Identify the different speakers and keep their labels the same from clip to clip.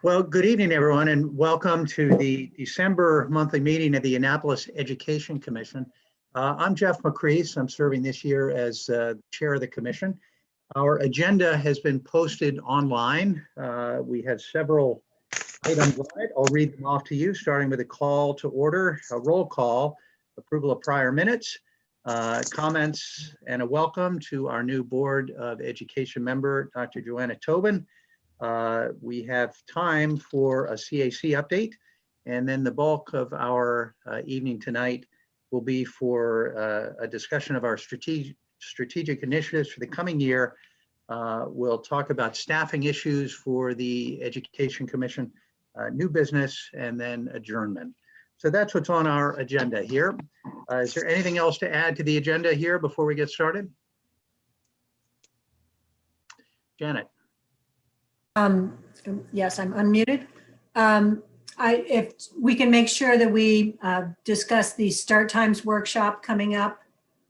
Speaker 1: Well, good evening, everyone, and welcome to the December monthly meeting of the Annapolis Education Commission. I'm Jeff McCrease. I'm serving this year as chair of the commission. Our agenda has been posted online. We have several items on it. I'll read them off to you, starting with a call to order, a roll call, approval of prior minutes, comments, and a welcome to our new Board of Education member, Dr. Joanna Tobin. We have time for a CAC update, and then the bulk of our evening tonight will be for a discussion of our strategic initiatives for the coming year. We'll talk about staffing issues for the Education Commission, new business, and then adjournment. So that's what's on our agenda here. Is there anything else to add to the agenda here before we get started? Janet.
Speaker 2: Yes, I'm unmuted. If we can make sure that we discuss the start times workshop coming up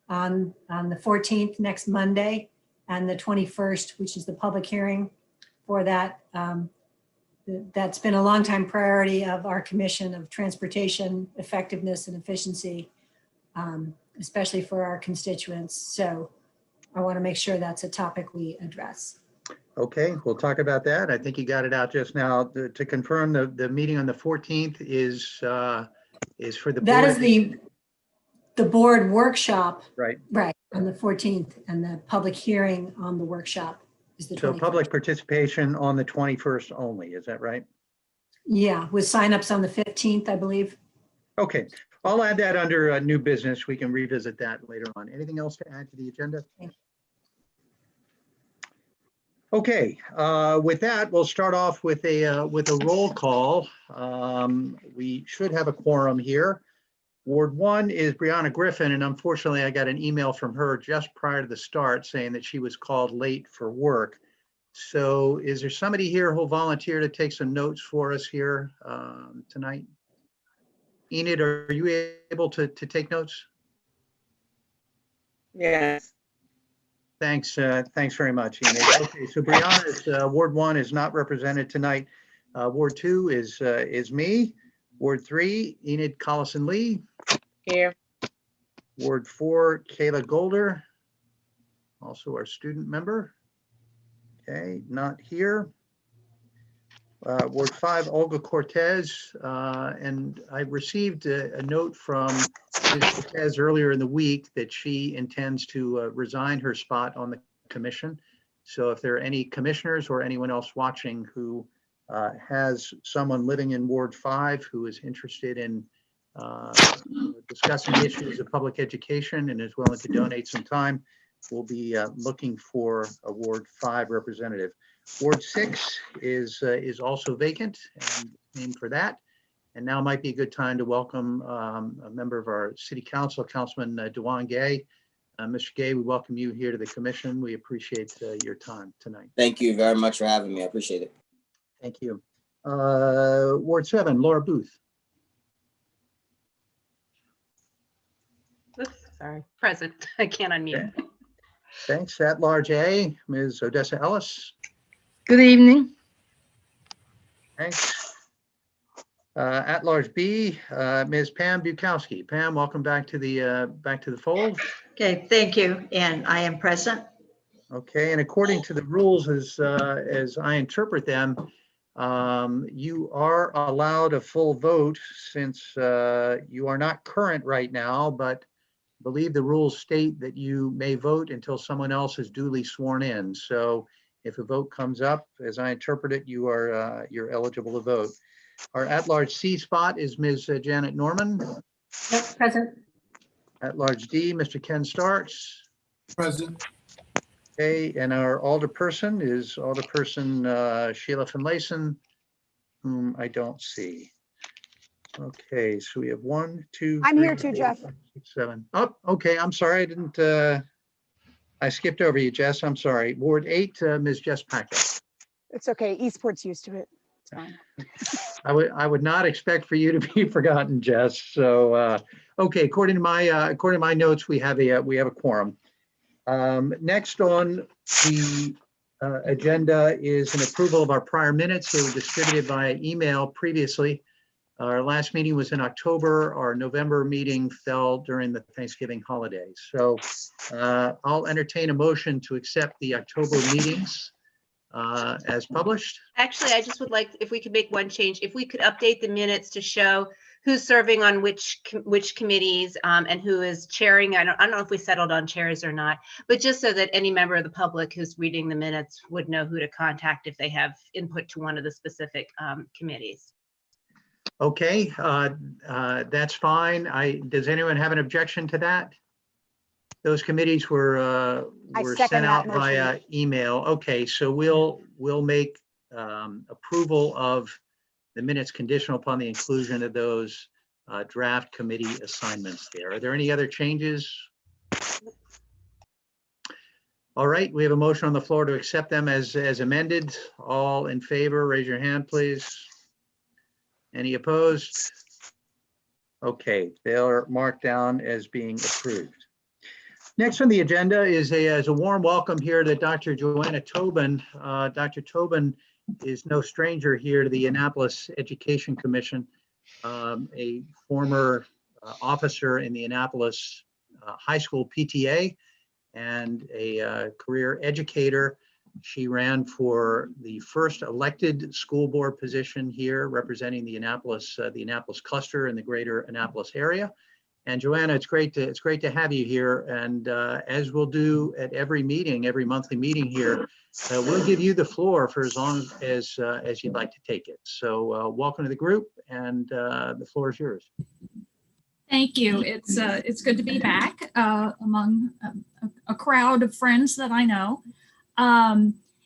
Speaker 2: on the 14th, next Monday, and the 21st, which is the public hearing for that. That's been a long time priority of our Commission of Transportation Effectiveness and Efficiency, especially for our constituents. So I want to make sure that's a topic we address.
Speaker 1: Okay, we'll talk about that. I think you got it out just now. To confirm, the meeting on the 14th is for the board.
Speaker 2: That is the board workshop.
Speaker 1: Right.
Speaker 2: Right, on the 14th, and the public hearing on the workshop is the 21st.
Speaker 1: So public participation on the 21st only, is that right?
Speaker 2: Yeah, with signups on the 15th, I believe.
Speaker 1: Okay, I'll add that under new business. We can revisit that later on. Anything else to add to the agenda? Okay, with that, we'll start off with a roll call. We should have a quorum here. Ward 1 is Brianna Griffin, and unfortunately, I got an email from her just prior to the start saying that she was called late for work. So is there somebody here who'll volunteer to take some notes for us here tonight? Enid, are you able to take notes?
Speaker 3: Yes.
Speaker 1: Thanks. Thanks very much, Enid. Okay, so Brianna's Ward 1 is not represented tonight. Ward 2 is me. Ward 3, Enid Collison-Lee.
Speaker 3: Here.
Speaker 1: Ward 4, Kayla Golder, also our student member. Okay, not here. Ward 5, Olga Cortez, and I received a note from Ms. Cortez earlier in the week that she intends to resign her spot on the commission. So if there are any commissioners or anyone else watching who has someone living in Ward 5 who is interested in discussing issues of public education and is willing to donate some time, we'll be looking for a Ward 5 representative. Ward 6 is also vacant and named for that. And now might be a good time to welcome a member of our City Council, Councilman Dewan Gay. Mr. Gay, we welcome you here to the commission. We appreciate your time tonight.
Speaker 4: Thank you very much for having me. I appreciate it.
Speaker 1: Thank you. Ward 7, Laura Booth.
Speaker 5: Oops, sorry, present. I can't unmute.
Speaker 1: Okay. Thanks. At large A, Ms. Odessa Ellis.
Speaker 3: Good evening.
Speaker 1: Thanks. At large B, Ms. Pam Bukowski. Pam, welcome back to the fold.
Speaker 6: Okay, thank you. And I am present.
Speaker 1: Okay, and according to the rules as I interpret them, you are allowed a full vote since you are not current right now, but I believe the rules state that you may vote until someone else is duly sworn in. So if a vote comes up, as I interpret it, you're eligible to vote. Our at-large C spot is Ms. Janet Norman.
Speaker 2: Yep, present.
Speaker 1: At-large D, Mr. Ken Starks.
Speaker 7: Present.
Speaker 1: Okay, and our alderperson is Alderperson Sheila Finlayson, whom I don't see. Okay, so we have 1, 2,
Speaker 8: I'm
Speaker 1: 3,
Speaker 8: here too,
Speaker 1: 4,
Speaker 8: Jeff.
Speaker 1: 5, 6, 7. Oh, okay, I'm sorry, I didn't, I skipped over you, Jess, I'm sorry. Ward 8, Ms. Jess Packett.
Speaker 8: It's okay. Esport's used to it. It's fine.
Speaker 1: I would not expect for you to be forgotten, Jess. So, okay, according to my notes, we have a quorum. Next on the agenda is an approval of our prior minutes. They were distributed via email previously. Our last meeting was in October. Our November meeting fell during the Thanksgiving holiday. So I'll entertain a motion to accept the October meetings as published.
Speaker 5: Actually, I just would like, if we could make one change, if we could update the minutes to show who's serving on which committees and who is chairing. I don't know if we settled on chairs or not, but just so that any member of the public who's reading the minutes would know who to contact if they have input to one of the specific committees.
Speaker 1: Okay, that's fine. Does anyone have an objection to that? Those committees were
Speaker 8: second
Speaker 1: sent out
Speaker 8: that motion.
Speaker 1: via email. Okay, so we'll make approval of the minutes conditional upon the inclusion of those draft committee assignments there. Are there any other changes? All right, we have a motion on the floor to accept them as amended. All in favor, raise your hand, please. Any opposed? Okay, they are marked down as being approved. Next on the agenda is a warm welcome here to Dr. Joanna Tobin. Dr. Tobin is no stranger here to the Annapolis Education Commission, a former officer in the Annapolis High School PTA and a career educator. She ran for the first elected school board position here, representing the Annapolis Cluster in the greater Annapolis area. And Joanna, it's great to have you here. And as we'll do at every meeting, every monthly meeting here, we'll give you the floor for as long as you'd like to take it. So welcome to the group, and the floor is yours.
Speaker 7: Thank you. It's good to be back among a crowd of friends that I know.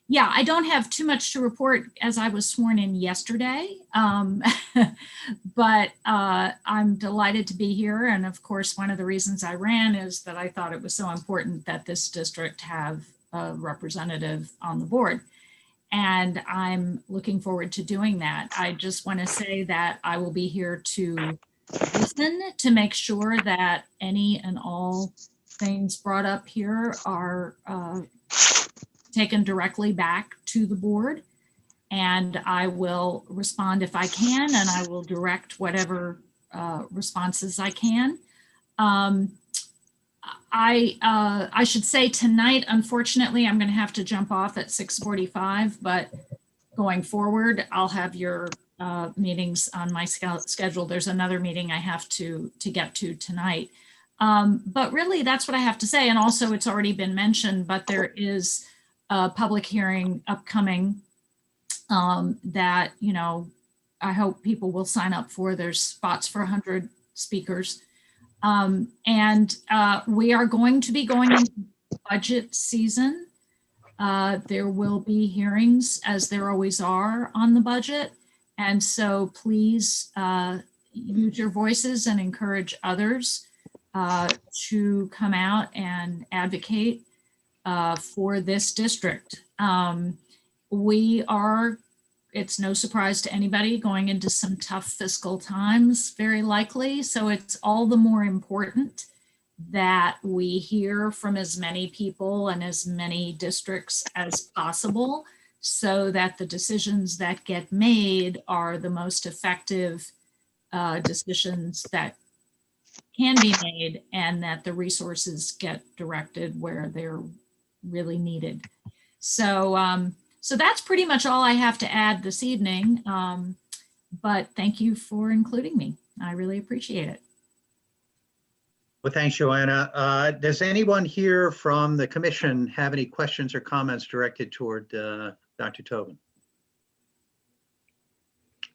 Speaker 7: Yeah, I don't have too much to report as I was sworn in yesterday, but I'm delighted to be here. And of course, one of the reasons I ran is that I thought it was so important that this district have a representative on the board. And I'm looking forward to doing that. I just want to say that I will be here to listen to make sure that any and all things brought up here are taken directly back to the board, and I will respond if I can, and I will direct whatever responses I can. I should say tonight, unfortunately, I'm going to have to jump off at 6:45, but going forward, I'll have your meetings on my schedule. There's another meeting I have to get to tonight. But really, that's what I have to say. And also, it's already been mentioned, but there is a public hearing upcoming that, you know, I hope people will sign up for. There's spots for 100 speakers. And we are going to be going into budget season. There will be hearings, as there always are, on the budget. And so please use your voices and encourage others to come out and advocate for this district. We are, it's no surprise to anybody, going into some tough fiscal times, very likely. So it's all the more important that we hear from as many people and as many districts as possible, so that the decisions that get made are the most effective decisions that can be made, and that the resources get directed where they're really needed. So, so that's pretty much all I have to add this evening. But thank you for including me. I really appreciate it.
Speaker 1: Well, thanks, Joanna. Does anyone here from the commission have any questions or comments directed toward Dr. Tobin?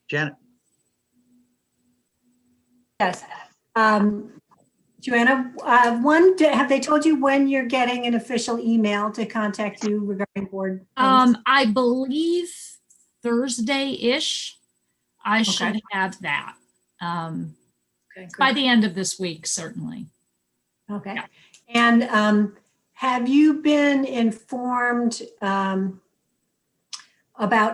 Speaker 1: Janet?
Speaker 2: Yes. Joanna, have they told you when you're getting an official email to contact you regarding board things?
Speaker 7: I believe Thursday-ish, I should have that.
Speaker 2: Okay,
Speaker 7: By
Speaker 2: good.
Speaker 7: the end of this week, certainly.
Speaker 2: Okay.
Speaker 7: Yeah.
Speaker 2: And have you been informed about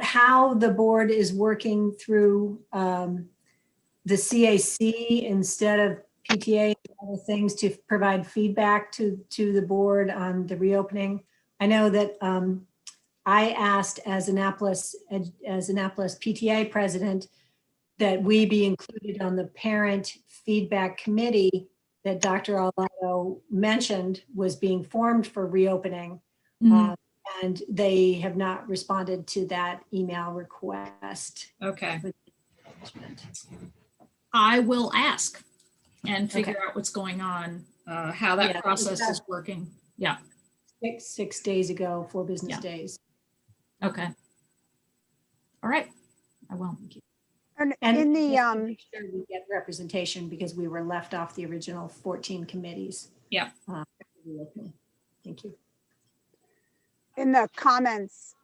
Speaker 2: how the board is working through the CAC instead of PTA and other things to provide feedback to the board on the reopening? I know that I asked as Annapolis PTA president that we be included on the parent feedback committee that Dr. Alado mentioned was being formed for reopening.
Speaker 7: Mhm.
Speaker 2: And they have not responded to that email request.
Speaker 7: Okay. I will ask and figure
Speaker 2: Okay.
Speaker 7: out what's going on, how that
Speaker 2: Yeah,
Speaker 7: process is working. Yeah.
Speaker 2: 6 days ago, 4 business
Speaker 7: Yeah.
Speaker 2: days.
Speaker 7: Okay. All right. I will.
Speaker 8: And
Speaker 2: And
Speaker 8: in the,
Speaker 2: just to make sure we get representation because we were left off the original 14 committees.
Speaker 7: Yeah.
Speaker 2: Thank you.
Speaker 8: in the comments,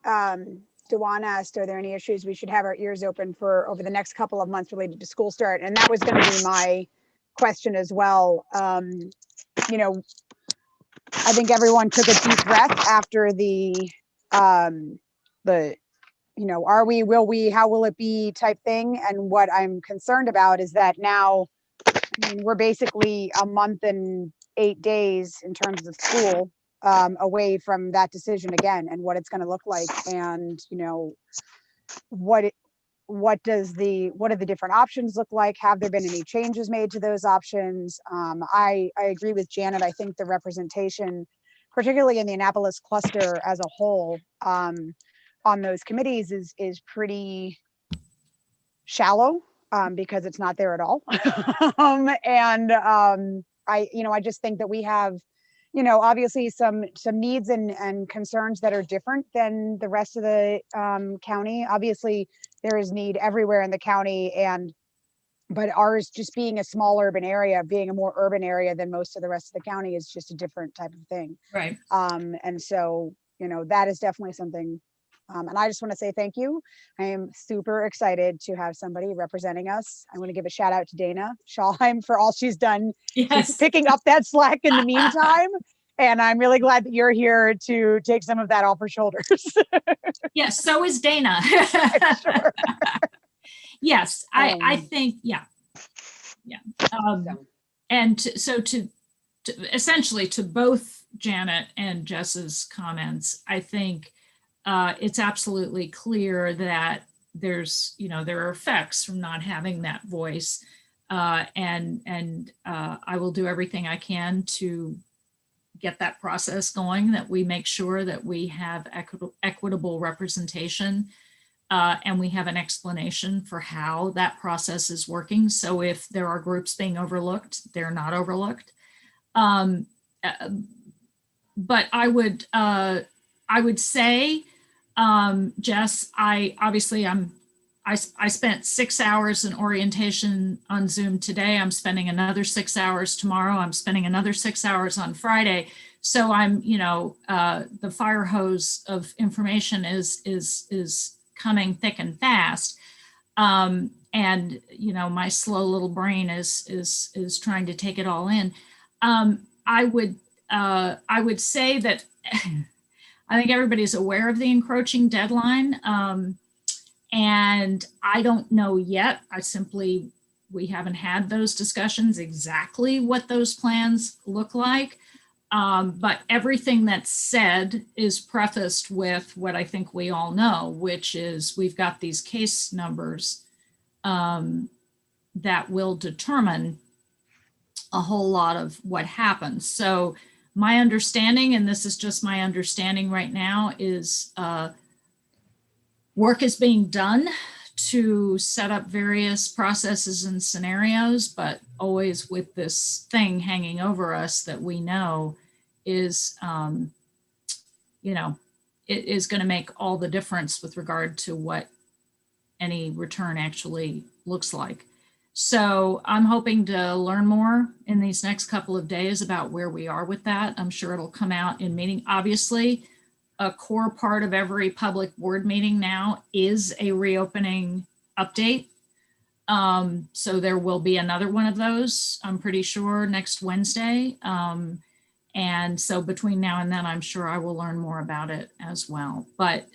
Speaker 8: Dewan asked, are there any issues we should have our ears open for over the next couple of months related to school start? And that was going to be my question as well. You know, I think everyone took a deep breath after the, you know, are we, will we, how will it be type thing. And what I'm concerned about is that now, I mean, we're basically a month and 8 days in terms of school away from that decision again and what it's going to look like. And, you know, what are the different options look like? Have there been any changes made to those options? I agree with Janet. I think the representation, particularly in the Annapolis cluster as a whole, on those committees is pretty shallow because it's not there at all. I just think that we have, you know, obviously some needs and concerns that are different than the rest of the county. Obviously, there is need everywhere in the county, but ours just being a small urban area, being a more urban area than most of the rest of the county is just a different type of thing.
Speaker 7: Right.
Speaker 8: And so, you know, that is definitely something. And I just want to say thank you. I am super excited to have somebody representing us. I want to give a shout out to Dana Schalheim for all she's done.
Speaker 7: Yes.
Speaker 8: She's picking up that slack in the meantime. And I'm really glad that you're here to take some of that off her shoulders.
Speaker 7: Yes. So is Dana.
Speaker 8: Sure.
Speaker 7: Yes. I think, yeah. Yeah. And to essentially to both Janet and Jess's comments, I think it's absolutely clear that there's, you know, there are effects from not having that voice. And I will do everything I can to get that process going, that we make sure that we have equitable representation and we have an explanation for how that process is working. So if there are groups being overlooked, they're not overlooked. But I would say, Jess, I spent 6 hours in orientation on Zoom today. I'm spending another 6 hours tomorrow. I'm spending another 6 hours on Friday. So I'm, you know, the fire hose of information is coming thick and fast. And, you know, my slow little brain is trying to take it all in. I would say that I think everybody's aware of the encroaching deadline. And I don't know yet. We haven't had those discussions exactly what those plans look like. But everything that's said is prefaced with what I think we all know, which is we've got these case numbers that will determine a whole lot of what happens. So my understanding, and this is just my understanding right now, is work is being done to set up various processes and scenarios, but always with this thing hanging over us that we know is, you know, it is going to make all the difference with regard to what any return actually looks like. So I'm hoping to learn more in these next couple of days about where we are with that. I'm sure it'll come out in meeting. Obviously, a core part of every public board meeting now is a reopening update. So there will be another one of those, I'm pretty sure, next Wednesday. And so between now and then, I'm sure I will learn more about it as well. But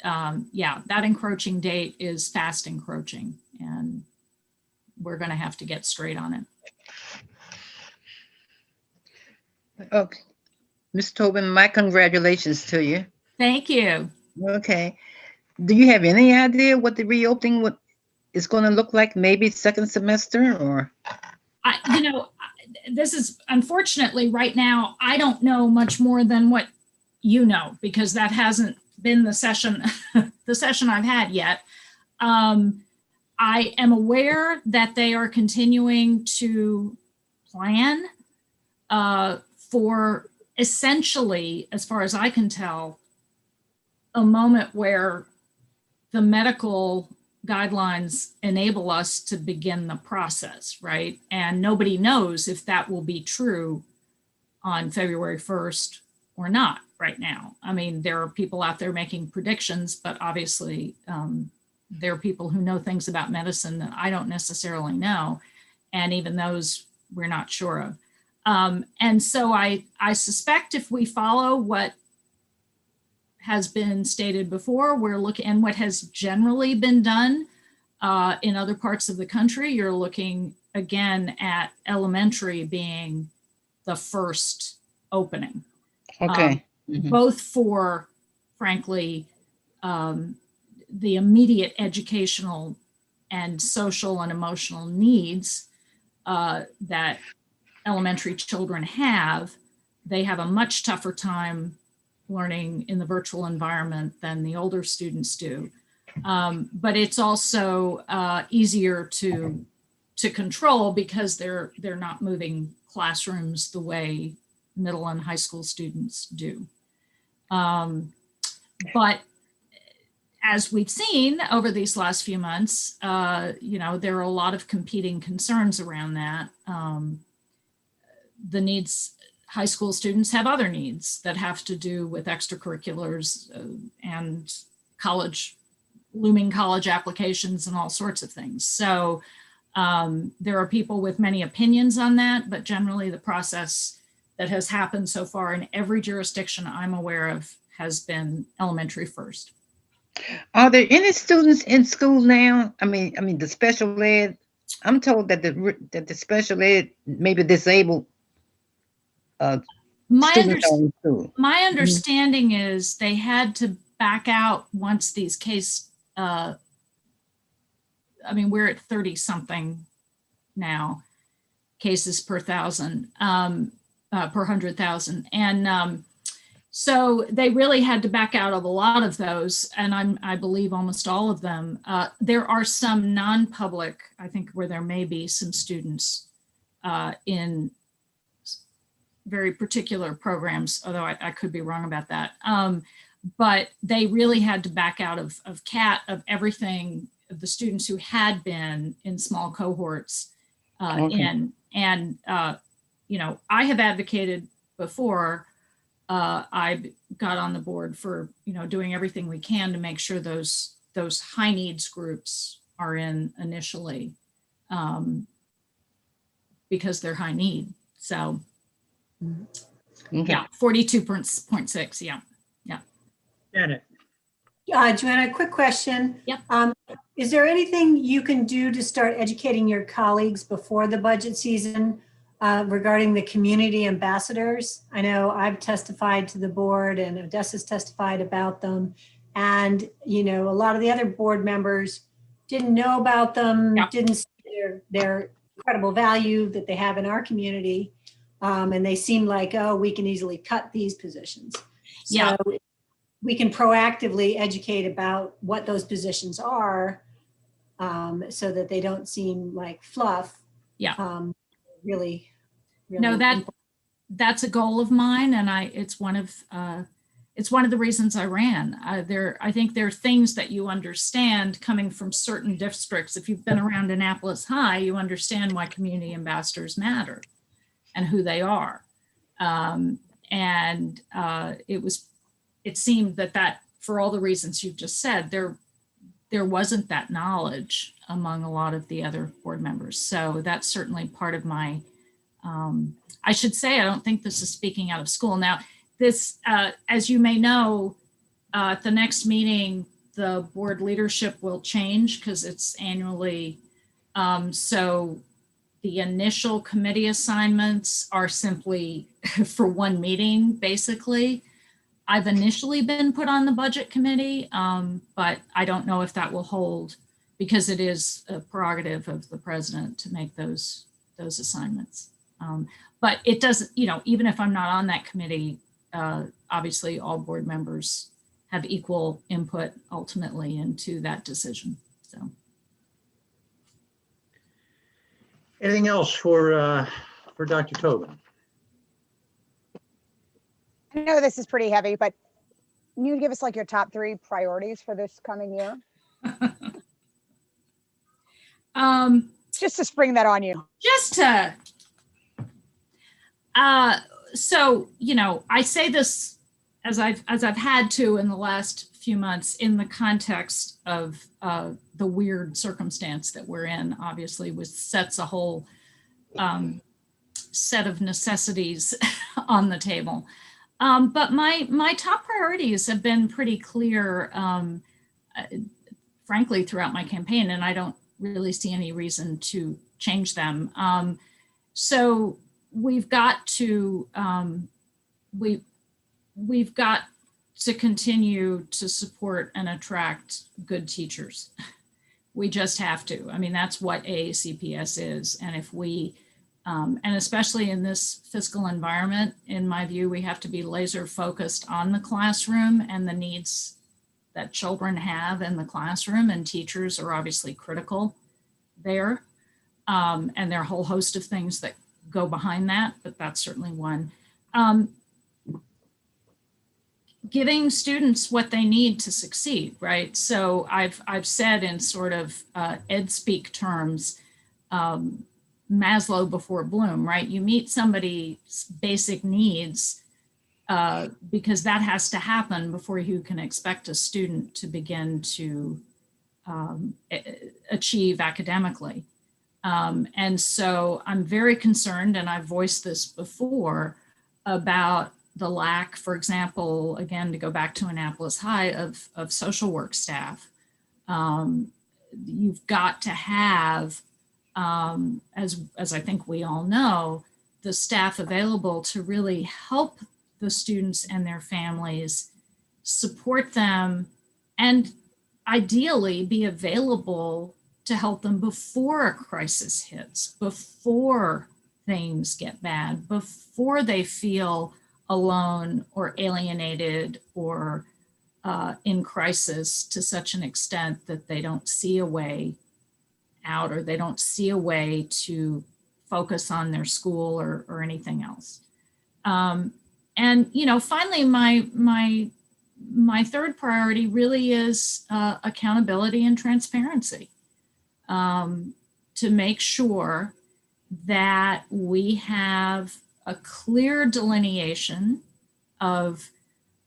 Speaker 7: yeah, that encroaching date is fast encroaching, and we're going to have to get straight on it.
Speaker 3: Okay. Ms. Tobin, my congratulations to you.
Speaker 7: Thank you.
Speaker 3: Okay. Do you have any idea what the reopening is going to look like? Maybe second semester or?
Speaker 7: This is unfortunately right now, I don't know much more than what you know, because that hasn't been the session, the session I've had yet. I am aware that they are continuing to plan for essentially, as far as I can tell, a moment where the medical guidelines enable us to begin the process, right? And nobody knows if that will be true on February 1st or not right now. I mean, there are people out there making predictions, but obviously there are people who know things about medicine that I don't necessarily know. And even those we're not sure of. And so I suspect if we follow what has been stated before, we're looking, and what has generally been done in other parts of the country, you're looking again at elementary being the first opening.
Speaker 3: Okay.
Speaker 7: Both for, frankly, the immediate educational and social and emotional needs that elementary children have. They have a much tougher time learning in the virtual environment than the older students do. But it's also easier to control because they're not moving classrooms the way middle and high school students do. But as we've seen over these last few months, there are a lot of competing concerns around that. The needs, high school students have other needs that have to do with extracurriculars and looming college applications and all sorts of things. So there are people with many opinions on that, but generally the process that has happened so far in every jurisdiction I'm aware of has been elementary first.
Speaker 3: Are there any students in school now? I mean, the special ed. I'm told that the special ed maybe disabled students are in school.
Speaker 7: My understanding is they had to back out once these we're at 30 something now cases per 1,000, per 100,000. And so they really had to back out of a lot of those. And I believe almost all of them. There are some non-public, I think, where there may be some students in very particular programs, although I could be wrong about that. But they really had to back out of CAT, of everything, of the students who had been in small cohorts I have advocated before I got on the board for, doing everything we can to make sure those high needs groups are in initially because they're high need. So yeah, 42.6. Yeah.
Speaker 1: Janet.
Speaker 2: Joanna, quick question.
Speaker 7: Yep.
Speaker 2: Is there anything you can do to start educating your colleagues before the budget season regarding the community ambassadors? I know I've testified to the board and Odessa's testified about them. And, a lot of the other board members didn't know about them, didn't see their incredible value that they have in our community. And they seem like, we can easily cut these positions. So we can proactively educate about what those positions are so that they don't seem like fluff. Really
Speaker 7: no, that's a goal of mine, and it's one of the reasons I ran. I think there are things that you understand coming from certain districts. If you've been around Annapolis High, you understand why community ambassadors matter and who they are. It seemed that for all the reasons you've just said, there wasn't that knowledge among a lot of the other board members. So that's certainly part of my, I should say, I don't think this is speaking out of school. Now, this, as you may know, at the next meeting, the board leadership will change because it's annually. So the initial committee assignments are simply for one meeting, basically. I've initially been put on the budget committee, but I don't know if that will hold because it is a prerogative of the president to make those assignments. But it doesn't, even if I'm not on that committee, obviously all board members have equal input ultimately into that decision. So.
Speaker 1: Anything else for Dr. Tobin?
Speaker 8: I know this is pretty heavy, but can you give us like your top 3 priorities for this coming year? Just to spring that on you.
Speaker 7: Just to, so, I say this as I've had to in the last few months in the context of the weird circumstance that we're in, obviously, which sets a whole set of necessities on the table. But my top priorities have been pretty clear, frankly, throughout my campaign, and I don't really see any reason to change them. So we've got to we've got to continue to support and attract good teachers. We just have to. I mean, that's what AACPS is, and if we and especially in this fiscal environment, in my view, we have to be laser focused on the classroom and the needs that children have in the classroom, and teachers are obviously critical there. And there are a whole host of things that go behind that, but that's certainly one. Giving students what they need to succeed, right? So I've said in sort of ed speak terms, Maslow before Bloom, right? You meet somebody's basic needs because that has to happen before you can expect a student to begin to achieve academically. And so I'm very concerned, and I've voiced this before, about the lack, for example, again, to go back to Annapolis High, of social work staff. You've got to have, as I think we all know, the staff available to really help the students and their families, support them, and ideally be available to help them before a crisis hits, before things get bad, before they feel alone or alienated or in crisis to such an extent that they don't see a way out, or they don't see a way to focus on their school or anything else. And finally, my third priority really is accountability and transparency, to make sure that we have a clear delineation of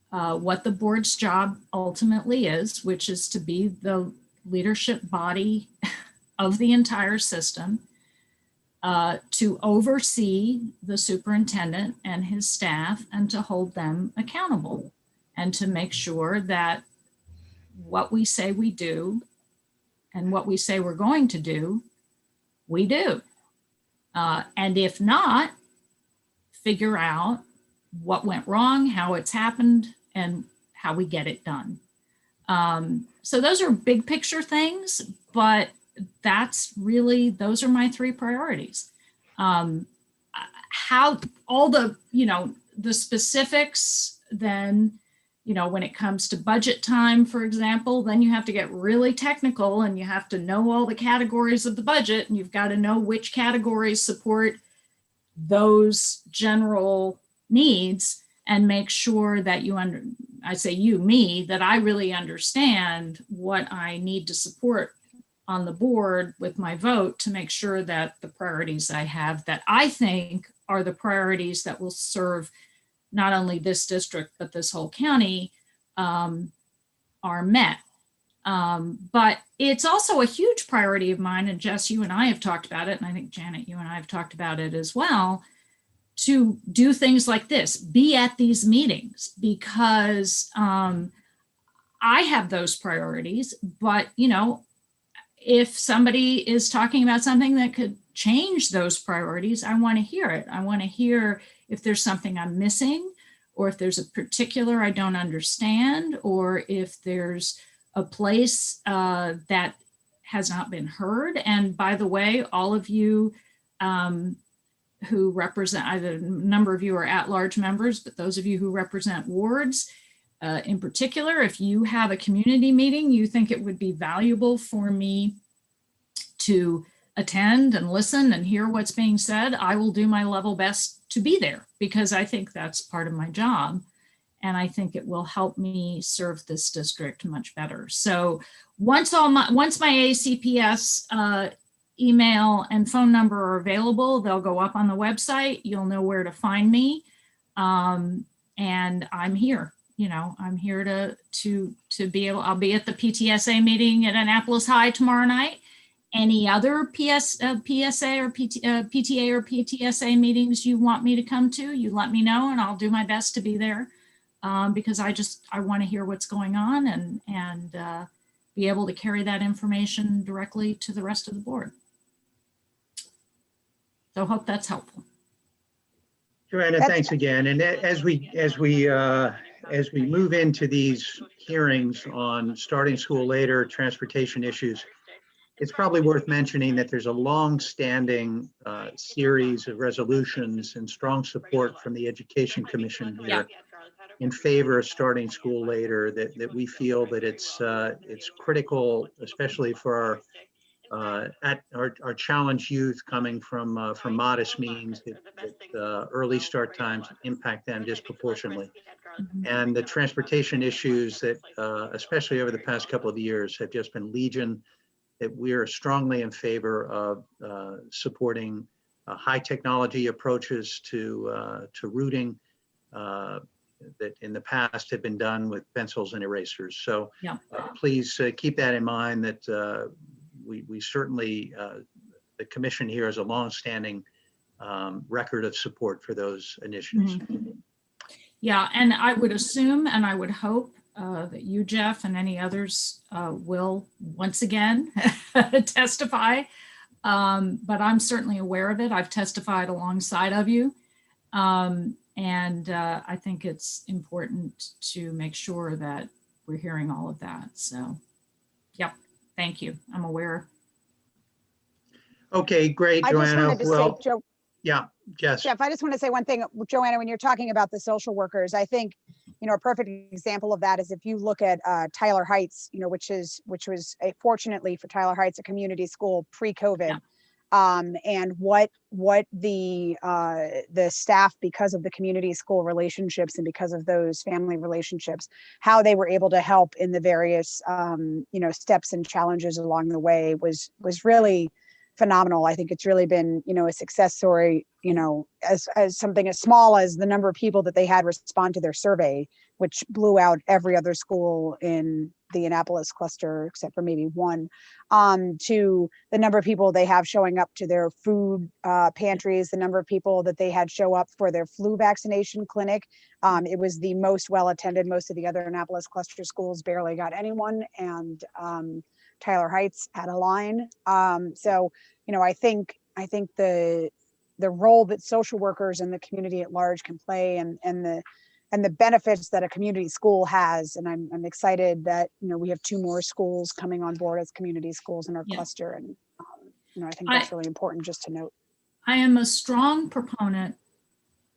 Speaker 7: what the board's job ultimately is, which is to be the leadership body of the entire system, to oversee the superintendent and his staff and to hold them accountable, and to make sure that what we say we do and what we say we're going to do, we do. And if not, figure out what went wrong, how it's happened, and how we get it done. So those are big picture things, but those are my 3 priorities. How all the specifics then, when it comes to budget time, for example, then you have to get really technical and you have to know all the categories of the budget, and you've got to know which categories support those general needs, and make sure that that I really understand what I need to support on the board with my vote, to make sure that the priorities I have that I think are the priorities that will serve not only this district, but this whole county, are met. But it's also a huge priority of mine, and Jess, you and I have talked about it, and I think Janet, you and I have talked about it as well, to do things like this, be at these meetings, because I have those priorities, but if somebody is talking about something that could change those priorities, I want to hear it. I want to hear if there's something I'm missing, or if there's a particular I don't understand, or if there's a place that has not been heard. And by the way, all of you who represent, either a number of you are at-large members, but those of you who represent wards, in particular, if you have a community meeting, you think it would be valuable for me to attend and listen and hear what's being said, I will do my level best to be there, because I think that's part of my job. And I think it will help me serve this district much better. So once my ACPS email and phone number are available, they'll go up on the website. You'll know where to find me. And I'm here. I'm here to be able, I'll be at the PTSA meeting at Annapolis High tomorrow night. Any other PSA or PTA or PTSA meetings you want me to come to, you let me know and I'll do my best to be there, because I want to hear what's going on and be able to carry that information directly to the rest of the board. So hope that's helpful.
Speaker 1: Joanna, thanks again. And as we move into these hearings on starting school later, transportation issues, it's probably worth mentioning that there's a long-standing series of resolutions and strong support from the Education Commission here in favor of starting school later, that we feel that it's critical, especially for our challenged youth coming from modest means, that early start times impact them disproportionately. And the transportation issues that, especially over the past couple of years, have just been legion, that we are strongly in favor of supporting high technology approaches to routing that in the past have been done with pencils and erasers. So please keep that in mind, that we certainly, the commission here has a long-standing record of support for those initiatives.
Speaker 7: Yeah, and I would assume and I would hope that you, Jeff, and any others will once again testify. But I'm certainly aware of it. I've testified alongside of you. And I think it's important to make sure that we're hearing all of that. So, yep, thank you. I'm aware.
Speaker 1: Okay, great,
Speaker 8: I just
Speaker 1: Joanna.
Speaker 8: wanted to
Speaker 1: Well,
Speaker 8: say,
Speaker 1: yeah, Jess.
Speaker 8: Jeff, I just want to say one thing, Joanna, when you're talking about the social workers, I think, a perfect example of that is if you look at Tyler Heights, which was fortunately for Tyler Heights, a community school pre-COVID. And what the staff, because of the community school relationships and because of those family relationships, how they were able to help in the various steps and challenges along the way was really phenomenal. I think it's really been a success story, as something as small as the number of people that they had respond to their survey, which blew out every other school in the Annapolis cluster, except for maybe one, to the number of people they have showing up to their food pantries, the number of people that they had show up for their flu vaccination clinic. It was the most well-attended. Most of the other Annapolis cluster schools barely got anyone, and Tyler Heights had a line. So, I think the role that social workers and the community at large can play, and the benefits that a community school has. And I'm excited that, we have 2 more schools coming on board as community schools in our cluster. And, I think that's really important just to note.
Speaker 7: I am a strong proponent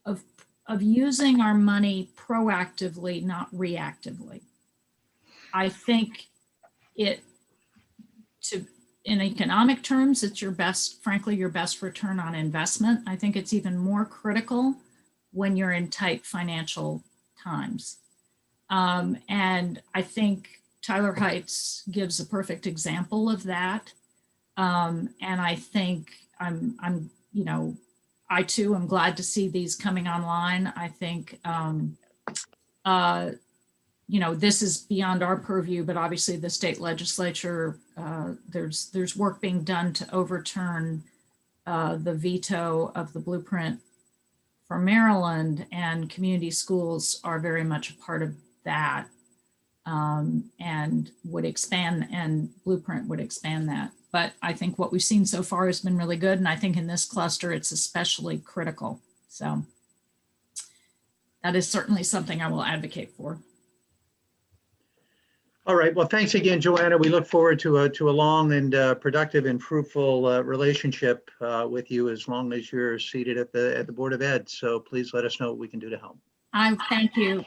Speaker 7: of using our money proactively, not reactively. I think in economic terms, it's frankly, your best return on investment. I think it's even more critical when you're in tight financial times. And I think Tyler Heights gives a perfect example of that. And I think I too am glad to see these coming online. I think, this is beyond our purview, but obviously the state legislature, there's work being done to overturn the veto of the blueprint for Maryland, and community schools are very much a part of that, and would expand, and blueprint would expand that. But I think what we've seen so far has been really good. And I think in this cluster, it's especially critical. So that is certainly something I will advocate for.
Speaker 1: All right. Well, thanks again, Joanna. We look forward to a long and productive and fruitful relationship with you as long as you're seated at the Board of Ed. So please let us know what we can do to help.
Speaker 7: I thank you.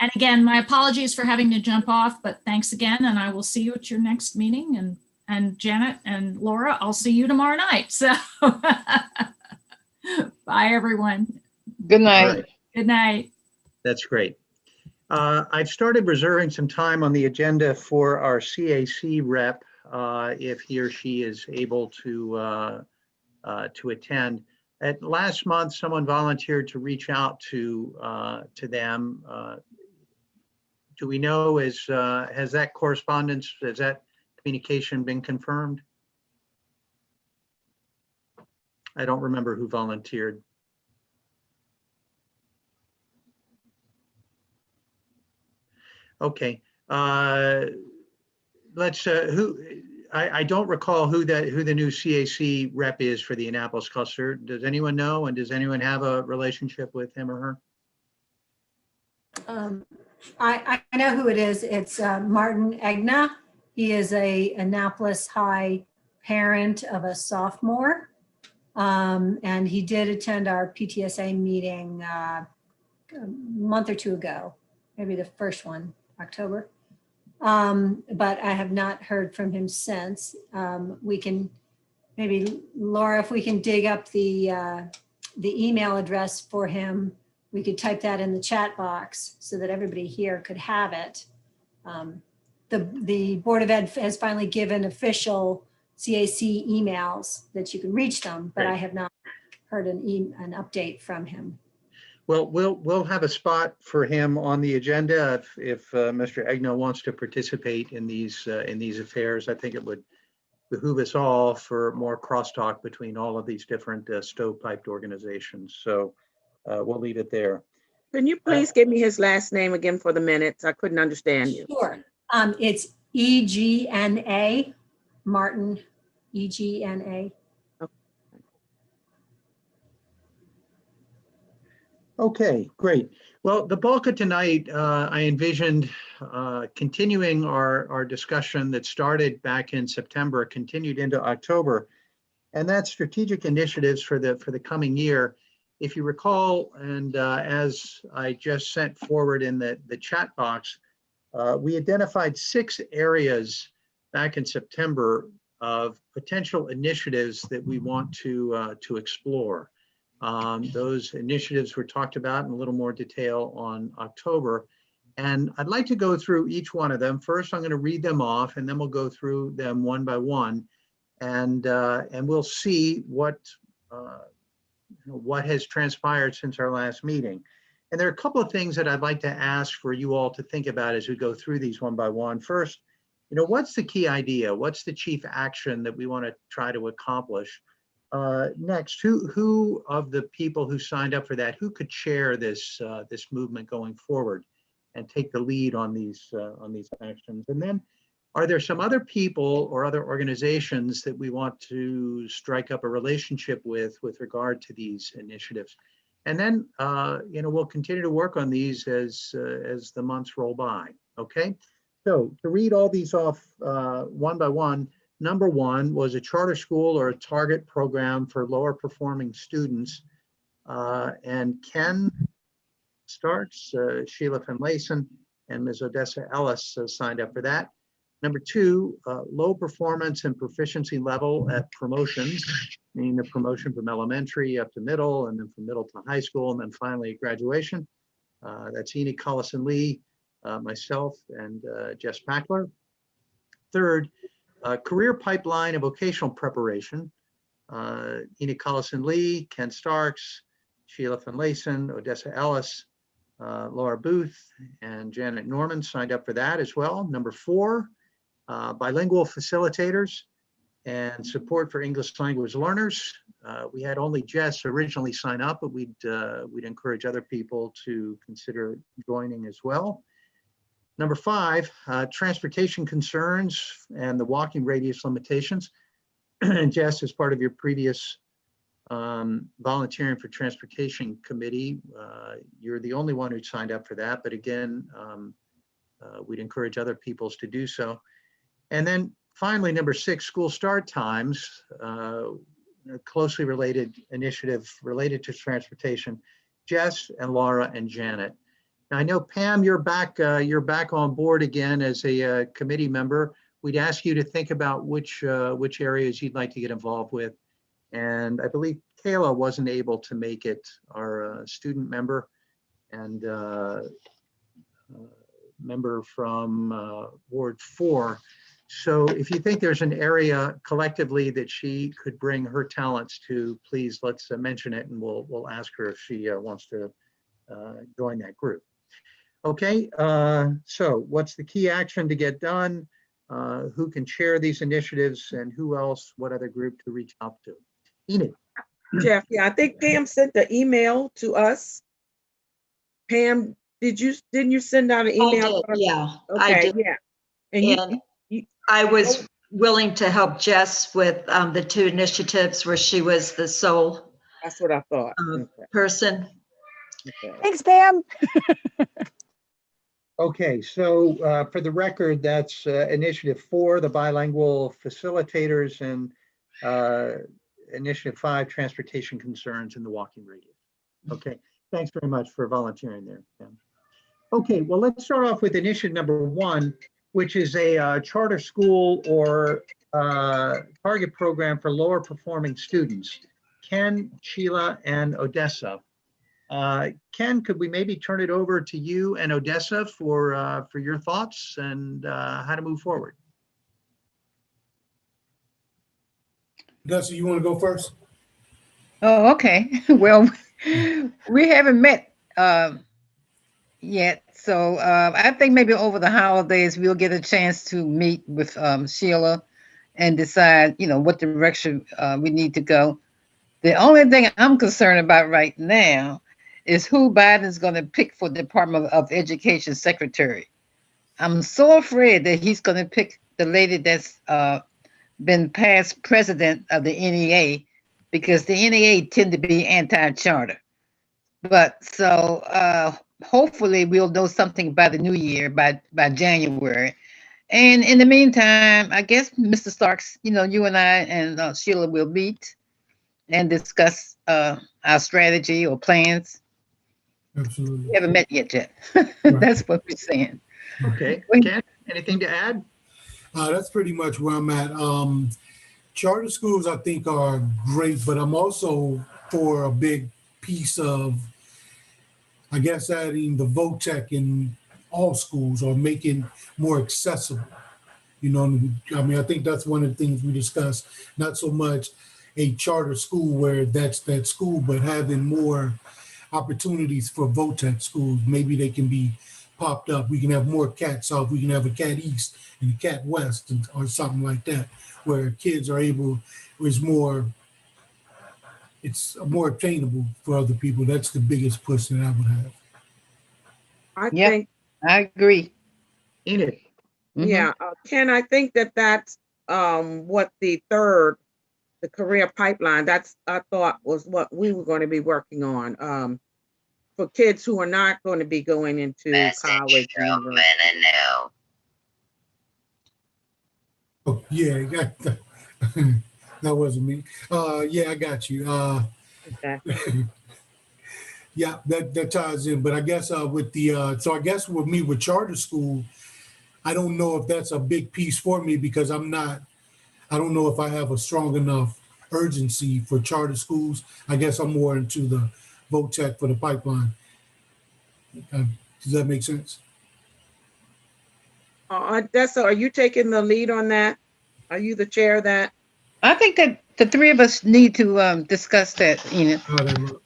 Speaker 7: And again, my apologies for having to jump off, but thanks again. And I will see you at your next meeting. And Janet and Laura, I'll see you tomorrow night. So bye, everyone.
Speaker 3: Good
Speaker 1: All
Speaker 3: night.
Speaker 1: right.
Speaker 7: Good night.
Speaker 1: That's great. I've started reserving some time on the agenda for our CAC rep if he or she is able to attend. Last month, someone volunteered to reach out to them. Do we know, has that correspondence, has that communication been confirmed? I don't remember who volunteered. Okay, let's, I don't recall who the new CAC rep is for the Annapolis cluster. Does anyone know? And does anyone have a relationship with him or her?
Speaker 2: I know who it is. It's Martin Egna. He is a Annapolis High parent of a sophomore. And he did attend our PTSA meeting a month or two ago, maybe the first one, October. But I have not heard from him since. We can, maybe Laura, if we can dig up the email address for him, we could type that in the chat box so that everybody here could have it. The Board of Ed has finally given official CAC emails that you can reach them, but I have not heard an update from him.
Speaker 1: Well, we'll have a spot for him on the agenda if Mr. Egno wants to participate in these affairs. I think it would behoove us all for more crosstalk between all of these different stovepiped organizations. So we'll leave it there.
Speaker 9: Can you please give me his last name again for the minutes? I couldn't understand you.
Speaker 2: Sure. It's EGNA, Martin, EGNA.
Speaker 1: Okay, great. Well, the bulk of tonight, I envisioned continuing our discussion that started back in September, continued into October, and that's strategic initiatives for the coming year. If you recall, and as I just sent forward in the chat box, we identified 6 areas back in September of potential initiatives that we want to explore. Those initiatives were talked about in a little more detail on October. And I'd like to go through each one of them. First, I'm going to read them off, and then we'll go through them one by one. And we'll see what has transpired since our last meeting. And there are a couple of things that I'd like to ask for you all to think about as we go through these one by one. First, what's the key idea? What's the chief action that we want to try to accomplish? Next, who of the people who signed up for that, who could chair this movement going forward and take the lead on these actions? And then, are there some other people or other organizations that we want to strike up a relationship with regard to these initiatives? And then, we'll continue to work on these as the months roll by. Okay, so to read all these off one by one. Number one was a charter school or a target program for lower performing students. And Ken Starks, Sheila Finlayson, and Ms. Odessa Ellis signed up for that. Number two, low performance and proficiency level at promotions, meaning the promotion from elementary up to middle, and then from middle to high school, and then finally graduation. That's Enid Collison-Lee, myself, and Jess Packler. Third, career pipeline and vocational preparation. Enid Collison-Lee, Ken Starks, Sheila Finlayson, Odessa Ellis, Laura Booth, and Janet Norman signed up for that as well. Number four, bilingual facilitators and support for English language learners. We had only Jess originally sign up, but we'd encourage other people to consider joining as well. Number five, transportation concerns and the walking radius limitations. And Jess, as part of your previous volunteering for Transportation Committee. You're the only one who signed up for that, but again, we'd encourage other peoples to do so. And then finally, number 6, school start times, a closely related initiative related to transportation. Jess and Laura and Janet. Now, I know Pam, you're back on board again as a committee member. We'd ask you to think about which areas you'd like to get involved with. And I believe Kayla wasn't able to make it, our student member and member from Ward 4. So if you think there's an area collectively that she could bring her talents to, please let's mention it, and we'll ask her if she wants to join that group. Okay, so what's the key action to get done? Who can chair these initiatives, and who else, what other group to reach out to? Enid.
Speaker 9: Jeff, yeah, I think Pam sent the email to us. Pam, didn't you send out an
Speaker 6: I
Speaker 9: email?
Speaker 6: did, yeah, I
Speaker 9: Okay,
Speaker 6: did.
Speaker 9: yeah. And you,
Speaker 6: And I was willing to help Jess with the 2 initiatives where she was the sole
Speaker 9: that's what I thought. Okay,
Speaker 6: person.
Speaker 9: okay.
Speaker 8: Thanks, Pam.
Speaker 1: Okay, so for the record, that's Initiative 4, the bilingual facilitators, and Initiative 5, transportation concerns in the walking radius. Okay, thanks very much for volunteering there, Pam. Okay, well, let's start off with initiative number 1, which is a charter school or target program for lower performing students. Ken, Sheila, and Odessa. Ken, could we maybe turn it over to you and Odessa for your thoughts and how to move forward?
Speaker 10: Odessa, you want to go first?
Speaker 3: Oh, okay. Well, we haven't met yet, so I think maybe over the holidays we'll get a chance to meet with Sheila and decide, what direction we need to go. The only thing I'm concerned about right now is who Biden's going to pick for Department of Education secretary. I'm so afraid that he's going to pick the lady that's been past president of the NEA, because the NEA tend to be anti-charter. But so hopefully we'll know something by the new year, by January. And in the meantime, I guess, Mr. Starks, you and I and Sheila will meet and discuss our strategy or plans.
Speaker 10: Absolutely.
Speaker 3: We haven't met yet, Jeff. That's what we're saying.
Speaker 1: Okay, Ken, anything to add?
Speaker 10: That's pretty much where I'm at. Charter schools, I think, are great, but I'm also for a big piece of, I guess, adding the VOTEC in all schools or making more accessible. I think that's one of the things we discussed, not so much a charter school where that's that school, but having more opportunities for VOTEC schools. Maybe they can be popped up. We can have more CAT South. We can have a CAT East and a CAT West or something like that, where kids are able, it's more attainable for other people. That's the biggest push that I would have.
Speaker 9: I
Speaker 3: Yep.
Speaker 9: think,
Speaker 3: I agree.
Speaker 1: Enid.
Speaker 9: yeah, Ken, I think that's what the career pipeline, I thought was what we were going to be working on for kids who are not going to be going into college.
Speaker 10: Oh, yeah, that wasn't me. Yeah, I got you.
Speaker 9: Okay.
Speaker 10: Yeah, that ties in. But I guess with the so I guess with me with charter school, I don't know if that's a big piece for me because I don't know if I have a strong enough urgency for charter schools. I guess I'm more into the VOTEC for the pipeline. Does that make sense?
Speaker 9: Odessa, are you taking the lead on that? Are you the chair of that?
Speaker 3: I think that the three of us need to discuss that,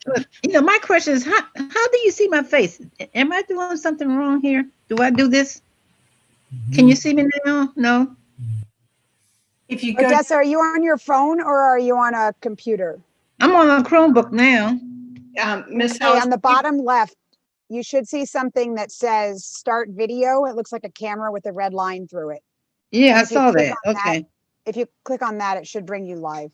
Speaker 3: But, my question is, how do you see my face? Am I doing something wrong here? Do I do this? Can you see me now? No?
Speaker 2: If you go,
Speaker 8: Odessa, are you on your phone or are you on a computer?
Speaker 3: I'm on a Chromebook now.
Speaker 6: Ms.
Speaker 8: Okay,
Speaker 6: House,
Speaker 8: on the bottom left, you should see something that says start video. It looks like a camera with a red line through it.
Speaker 3: Yeah,
Speaker 8: And
Speaker 3: I
Speaker 8: if you
Speaker 3: saw
Speaker 8: click
Speaker 3: that.
Speaker 8: on
Speaker 3: Okay.
Speaker 8: If you click on that, it should bring you live.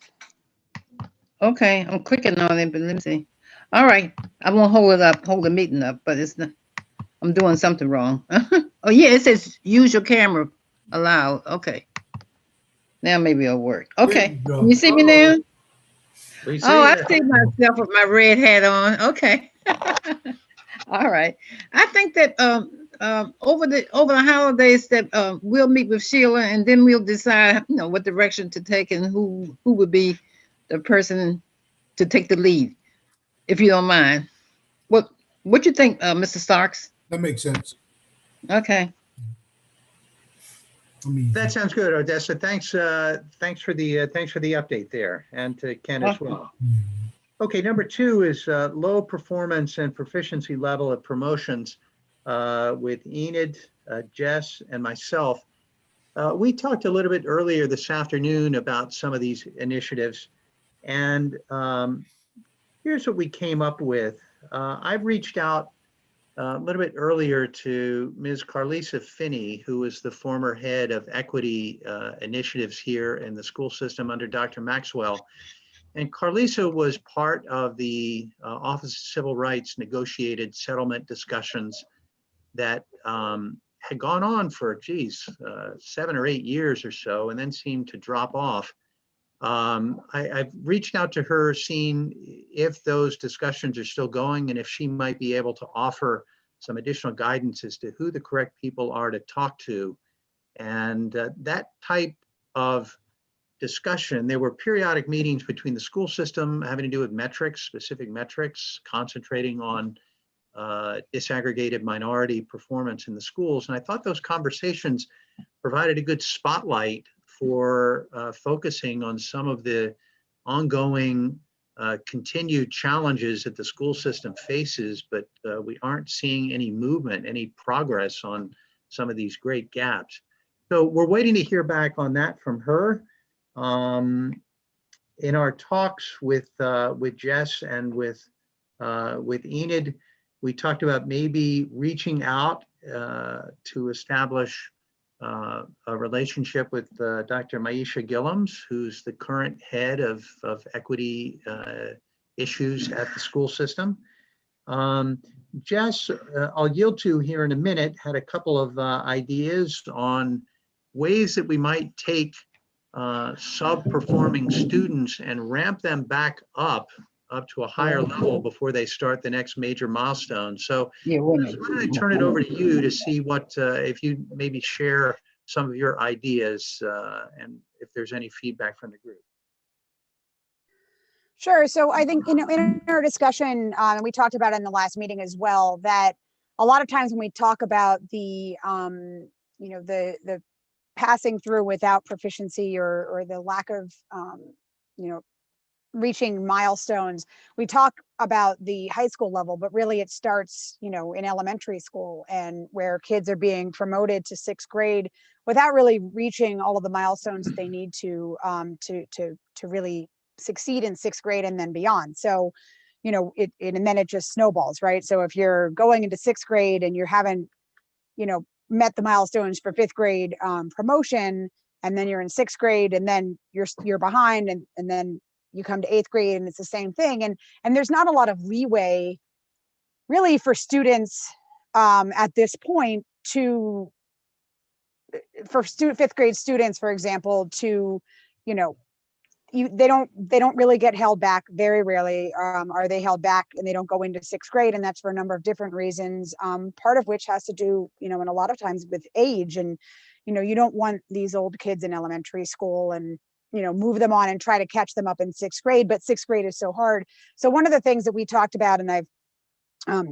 Speaker 3: Okay, I'm clicking on it, but let me see. All right, I won't hold the meeting up, but it's not, I'm doing something wrong. Oh yeah, it says use your camera allowed. Okay, now maybe it'll work.
Speaker 10: There
Speaker 3: Okay,
Speaker 10: you
Speaker 3: can you
Speaker 10: go.
Speaker 3: see me now?
Speaker 1: We
Speaker 3: Oh,
Speaker 1: see
Speaker 3: I
Speaker 1: you.
Speaker 3: see myself with my red hat on. Okay. All right. I think that over the holidays that we'll meet with Sheila and then we'll decide, what direction to take and who would be the person to take the lead, if you don't mind. What you think, Mr. Starks?
Speaker 10: That makes sense.
Speaker 3: Okay.
Speaker 1: That sounds good, Odessa. Thanks for the update there, and to Ken as well. Okay, number 2 is low performance and proficiency level of promotions with Enid, Jess, and myself. We talked a little bit earlier this afternoon about some of these initiatives, and here's what we came up with. I've reached out a little bit earlier to Ms. Carlisa Finney, who is the former head of equity initiatives here in the school system under Dr. Maxwell. And Carlisa was part of the Office of Civil Rights negotiated settlement discussions that had gone on for, 7 or 8 years or so, and then seemed to drop off. I've reached out to her, seeing if those discussions are still going and if she might be able to offer some additional guidance as to who the correct people are to talk to. And that type of discussion, there were periodic meetings between the school system having to do with metrics, specific metrics, concentrating on disaggregated minority performance in the schools. And I thought those conversations provided a good spotlight for focusing on some of the ongoing continued challenges that the school system faces, but we aren't seeing any movement, any progress on some of these great gaps. So we're waiting to hear back on that from her. In our talks with Jess and with Enid, we talked about maybe reaching out to establish a relationship with Dr. Maisha Gillums, who's the current head of equity issues at the school system. Jess, I'll yield to here in a minute, had a couple of ideas on ways that we might take sub-performing students and ramp them back up to a higher level before they start the next major milestone. So
Speaker 3: Yeah,
Speaker 1: why don't I turn it over to you to see what, if you maybe share some of your ideas and if there's any feedback from the group.
Speaker 8: Sure. So I think, in our discussion, and we talked about it in the last meeting as well, that a lot of times when we talk about the passing through without proficiency or the lack of, reaching milestones, we talk about the high school level, but really it starts, in elementary school, and where kids are being promoted to 6th grade without really reaching all of the milestones that they need to really succeed in 6th grade and then beyond. So, and then it just snowballs, right? So if you're going into 6th grade and you haven't, met the milestones for 5th grade promotion, and then you're in 6th grade and then you're behind, and then you come to 8th grade and it's the same thing. And there's not a lot of leeway really for students at this point for 5th grade students, for example, to, they don't really get held back. Very rarely are they held back, and they don't go into 6th grade. And that's for a number of different reasons. Part of which has to do, and a lot of times with age, and, you don't want these old kids in elementary school and, move them on and try to catch them up in 6th grade, but 6th grade is so hard. So one of the things that we talked about, and I've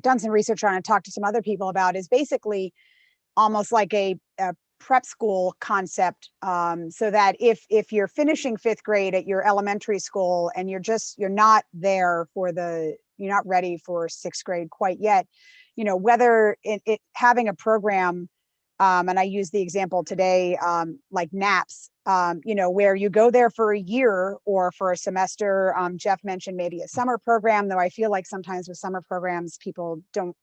Speaker 8: done some research on and talked to some other people about, is basically almost like a prep school concept, so that if you're finishing 5th grade at your elementary school and you're not there you're not ready for 6th grade quite yet, whether it having a program, and I use the example today, like NAPS, where you go there for a year or for a semester. Jeff mentioned maybe a summer program, though I feel like sometimes with summer programs, people don't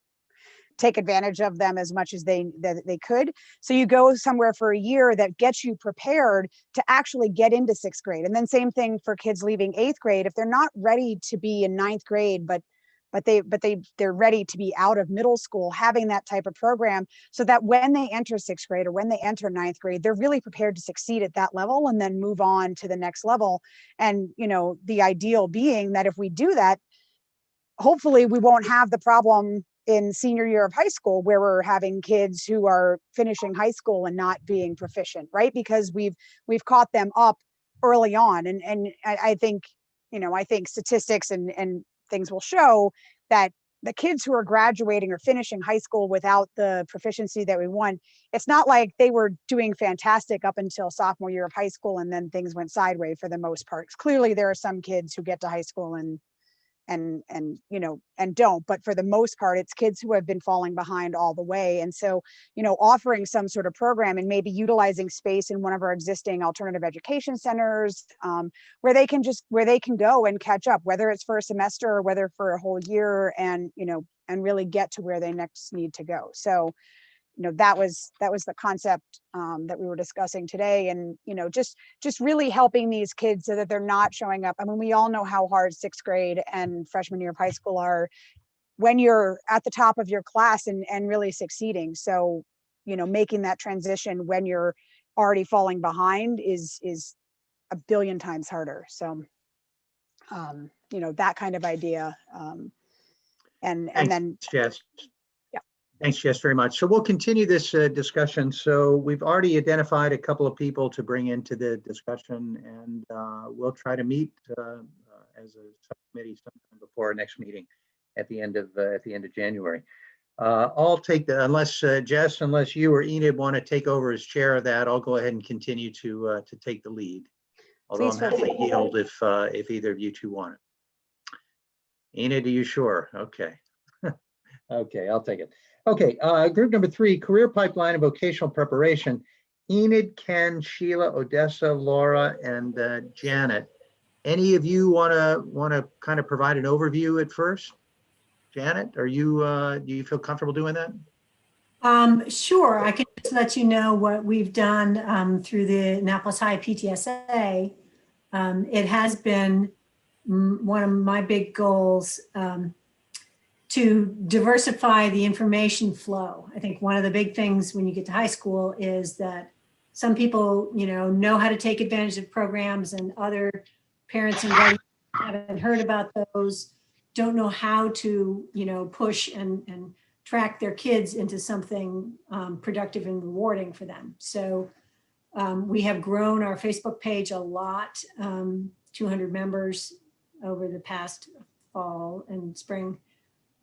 Speaker 8: take advantage of them as much as they could. So you go somewhere for a year that gets you prepared to actually get into 6th grade. And then same thing for kids leaving 8th grade. If they're not ready to be in 9th grade, but they're ready to be out of middle school, having that type of program so that when they enter 6th grade or when they enter 9th grade, they're really prepared to succeed at that level and then move on to the next level. And, you know, the ideal being that if we do that, hopefully we won't have the problem in senior year of high school where we're having kids who are finishing high school and not being proficient, right? Because we've caught them up early on. And I think, you know, I think statistics and things will show that the kids who are graduating or finishing high school without the proficiency that we want, it's not like they were doing fantastic up until sophomore year of high school and then things went sideways for the most part. Clearly there are some kids who get to high school and you know, and don't, but for the most part, it's kids who have been falling behind all the way. And so, you know, offering some sort of program and maybe utilizing space in one of our existing alternative education centers, where they can go and catch up, whether it's for a semester or whether for a whole year, and, you know, and really get to where they next need to go. So, you know, that was the concept that we were discussing today. And, you know, just really helping these kids so that they're not showing up. I mean, we all know how hard 6th grade and freshman year of high school are when you're at the top of your class and really succeeding. So, you know, making that transition when you're already falling behind is a billion times harder. So, you know, that kind of idea. And then
Speaker 1: Jess.
Speaker 8: Yeah.
Speaker 1: Thanks, Jess, very much. So we'll continue this discussion. So we've already identified a couple of people to bring into the discussion, and we'll try to meet as a subcommittee sometime before our next meeting at the end of January. I'll take the, unless Jess, unless you or Enid want to take over as chair of that, I'll go ahead and continue to take the lead. Although
Speaker 8: Please
Speaker 1: I'm
Speaker 8: feel
Speaker 1: happy to yield if either of you two want it. Enid, are you sure? Okay. Okay, I'll take it. Okay, group number 3, career pipeline and vocational preparation. Enid, Ken, Sheila, Odessa, Laura, and Janet. Any of you want to kind of provide an overview at first? Janet, are you do you feel comfortable doing that?
Speaker 2: Sure, I can just let you know what we've done through the Annapolis High PTSA. It has been one of my big goals to diversify the information flow. I think one of the big things when you get to high school is that some people, you know how to take advantage of programs, and other parents and guardians haven't heard about those, don't know how to, you know, push and track their kids into something productive and rewarding for them. So we have grown our Facebook page a lot, 200 members over the past fall and spring.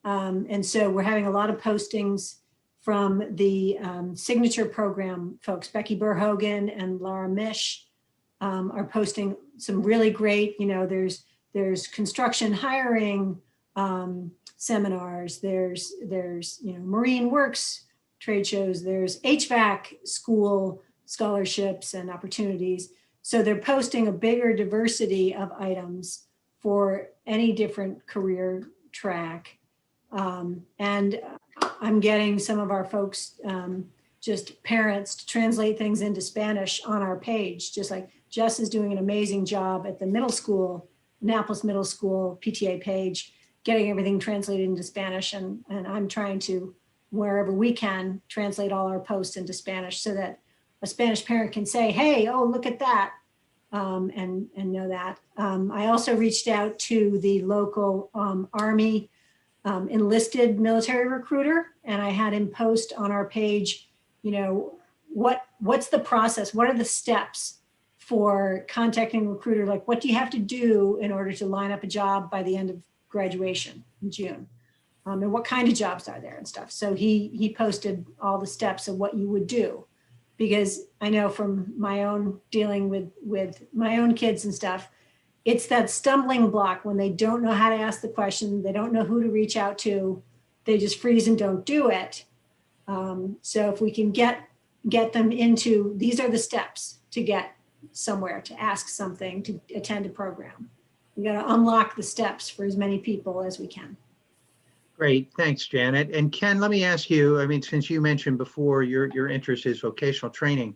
Speaker 2: And so we're having a lot of postings from the signature program folks. Becky Burhogan and Laura Mish are posting some really great, you know, there's construction hiring seminars, there's you know, Marine Works trade shows, there's HVAC school scholarships and opportunities. So they're posting a bigger diversity of items for any different career track. And I'm getting some of our folks, just parents, to translate things into Spanish on our page, just like Jess is doing an amazing job at the middle school, Annapolis Middle School PTA page, getting everything translated into Spanish. And I'm trying to, wherever we can, translate all our posts into Spanish so that a Spanish parent can say, hey, oh, look at that, and know that. I also reached out to the local Army enlisted military recruiter, and I had him post on our page, you know, what's the process? What are the steps for contacting a recruiter? Like, what do you have to do in order to line up a job by the end of graduation in June? And what kind of jobs are there and stuff. So he posted all the steps of what you would do, because I know from my own dealing with my own kids and stuff, it's that stumbling block when they don't know how to ask the question, they don't know who to reach out to, they just freeze and don't do it. So if we can get them into, these are the steps to get somewhere, to ask something, to attend a program. We got to unlock the steps for as many people as we can.
Speaker 1: Great, thanks, Janet. And Ken, let me ask you, I mean, since you mentioned before your interest is vocational training,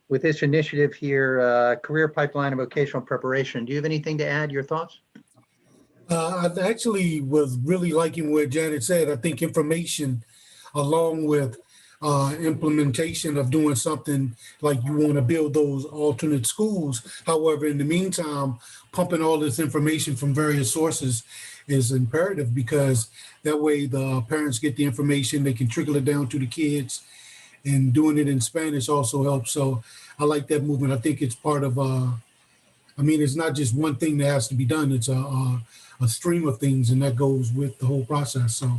Speaker 1: with this initiative here, career pipeline and vocational preparation, do you have anything to add, your thoughts?
Speaker 10: I actually was really liking what Janet said. I think information along with implementation of doing something like you want to build those alternate schools. However, in the meantime, pumping all this information from various sources is imperative, because that way the parents get the information, they can trickle it down to the kids, and doing it in Spanish also helps. So I like that movement. I think it's part of, I mean, it's not just one thing that has to be done. It's a stream of things, and that goes with the whole process. So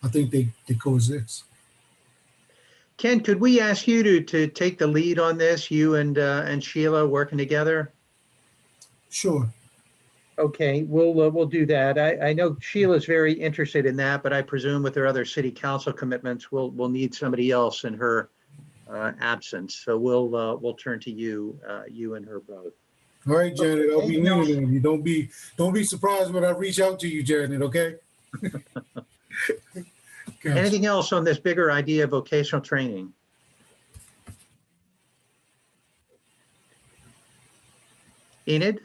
Speaker 10: I think they coexist.
Speaker 1: Ken, could we ask you to take the lead on this, you and Sheila working together?
Speaker 10: Sure.
Speaker 1: Okay, we'll do that. I know Sheila's very interested in that, but I presume with her other city council commitments, we'll need somebody else in her absence. So we'll turn to you, you and her both.
Speaker 10: All right, Janet, I'll be leaning on you. Don't be surprised when I reach out to you, Janet, okay? Gotcha.
Speaker 1: Anything else on this bigger idea of vocational training? Enid?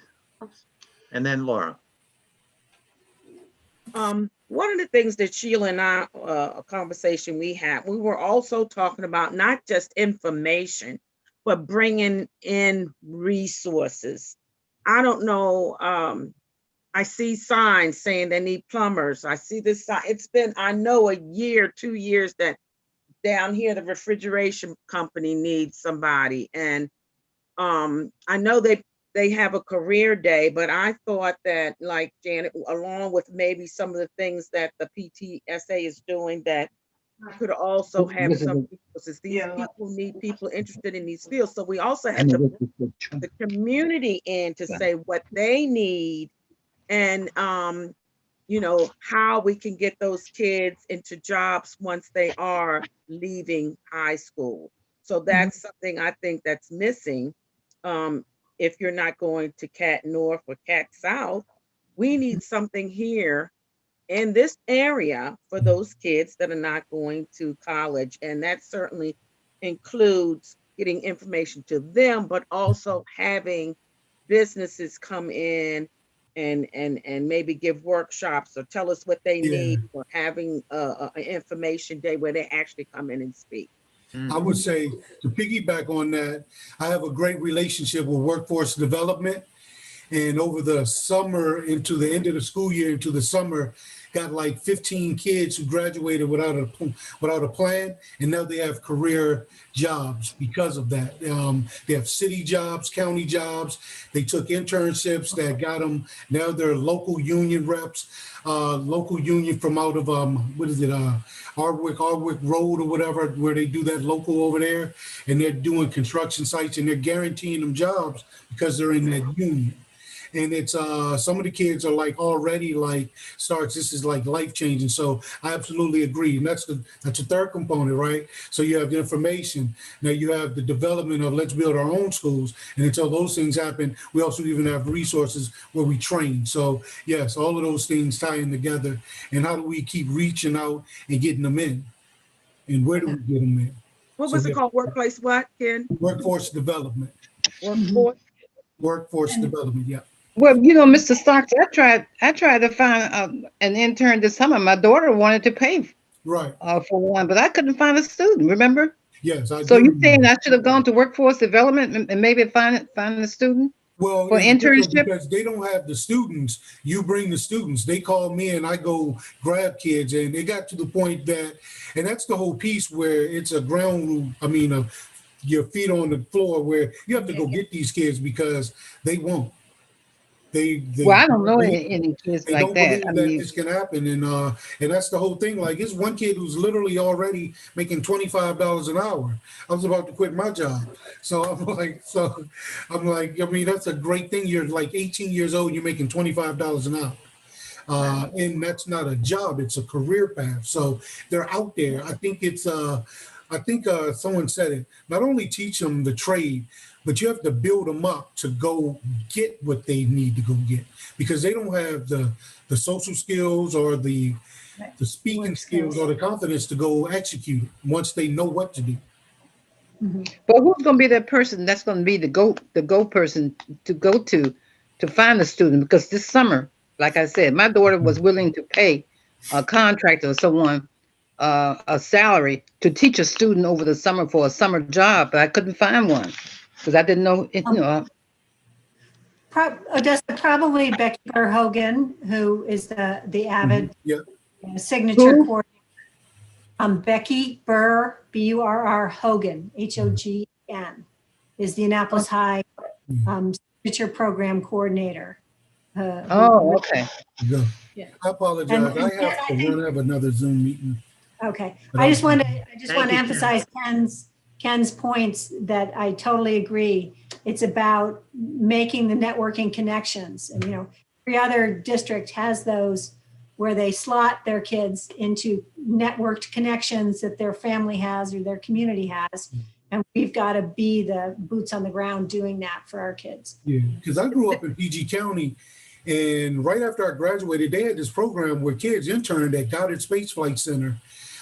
Speaker 1: And then Laura.
Speaker 9: One of the things that Sheila and I, a conversation we had, we were also talking about not just information, but bringing in resources. I don't know. I see signs saying they need plumbers. I see this sign. It's been, I know, a year, 2 years that down here, the refrigeration company needs somebody. And I know they have a career day, but I thought that, like Janet, along with maybe some of the things that the PTSA is doing, that could also have some resources. These people need people interested in these fields. So we also have to bring the community in to say what they need, and you know, how we can get those kids into jobs once they are leaving high school. So that's something I think that's missing. If you're not going to Cac North or Cac South, we need something here in this area for those kids that are not going to college. And that certainly includes getting information to them, but also having businesses come in and maybe give workshops or tell us what they need, or having an information day where they actually come in and speak.
Speaker 10: I would say, to piggyback on that, I have a great relationship with workforce development. And over the summer, into the end of the school year, into the summer, got like 15 kids who graduated without a plan, and now they have career jobs because of that. They have city jobs, county jobs. They took internships that got them. Now they're local union reps, local union from out of Hardwick Road or whatever, where they do that local over there, and they're doing construction sites, and they're guaranteeing them jobs because they're in that union. And it's some of the kids are like already like this is like life changing. So I absolutely agree. And that's the third component, right? So you have the information. Now you have the development of let's build our own schools. And until those things happen, we also even have resources where we train. So yes, all of those things tie in together. And how do we keep reaching out and getting them in? And where do we get them in?
Speaker 9: What was it called? Workplace what, Ken?
Speaker 10: Workforce development. Workforce development, yeah.
Speaker 3: Well, you know, Mr. Stocks, I tried to find an intern this summer. My daughter wanted to pay
Speaker 10: right
Speaker 3: for one, but I couldn't find a student, remember?
Speaker 10: Yes.
Speaker 3: So you're saying I should have gone to workforce development and maybe find a student?
Speaker 10: Well,
Speaker 3: for internship?
Speaker 10: because they don't have the students, you bring the students. They call me and I go grab kids, and it got to the point that, and that's the whole piece where it's a ground rule. I mean, your feet on the floor, where you have to go get these kids because they won't.
Speaker 3: Well, I don't know any kids like that.
Speaker 10: I mean, this can happen, and that's the whole thing. Like, it's one kid who's literally already making $25 an hour. I was about to quit my job, so I'm like, I mean, that's a great thing. You're like 18 years old, you're making $25 an hour, and that's not a job; it's a career path. So they're out there. I think someone said it. Not only teach them the trade, but you have to build them up to go get what they need to go get, because they don't have the social skills or the
Speaker 2: Right.
Speaker 10: the speaking
Speaker 2: Work
Speaker 10: skills
Speaker 2: skills.
Speaker 10: or the confidence to go execute it once they know what to do.
Speaker 2: Mhm.
Speaker 3: But who's going to be that person that's going to be the go person to go to find the student? Because this summer, like I said, my daughter was willing to pay a contractor or someone a salary to teach a student over the summer for a summer job, but I couldn't find one because I didn't know it. You know,
Speaker 2: Odessa, probably Becky Hogan, who is the avid
Speaker 10: Yeah.
Speaker 2: signature
Speaker 3: Who?
Speaker 2: coordinator. Becky Burr Hogan, Hogan, is the Annapolis High signature program coordinator.
Speaker 3: oh, okay.
Speaker 10: Yeah.
Speaker 2: Yeah.
Speaker 10: I apologize.
Speaker 2: And
Speaker 10: I have to run. I have another Zoom meeting.
Speaker 2: Okay,
Speaker 10: But
Speaker 2: I just
Speaker 10: I'll-
Speaker 2: want to
Speaker 1: Thank you, Ken.
Speaker 2: emphasize Ken's points that I totally agree. It's about making the networking connections, and every other district has those where they slot their kids into networked connections that their family has or their community has, and we've got to be the boots on the ground doing that for our kids.
Speaker 10: Yeah, because I grew up in PG County, and right after I graduated, they had this program where kids interned at Goddard Space Flight Center,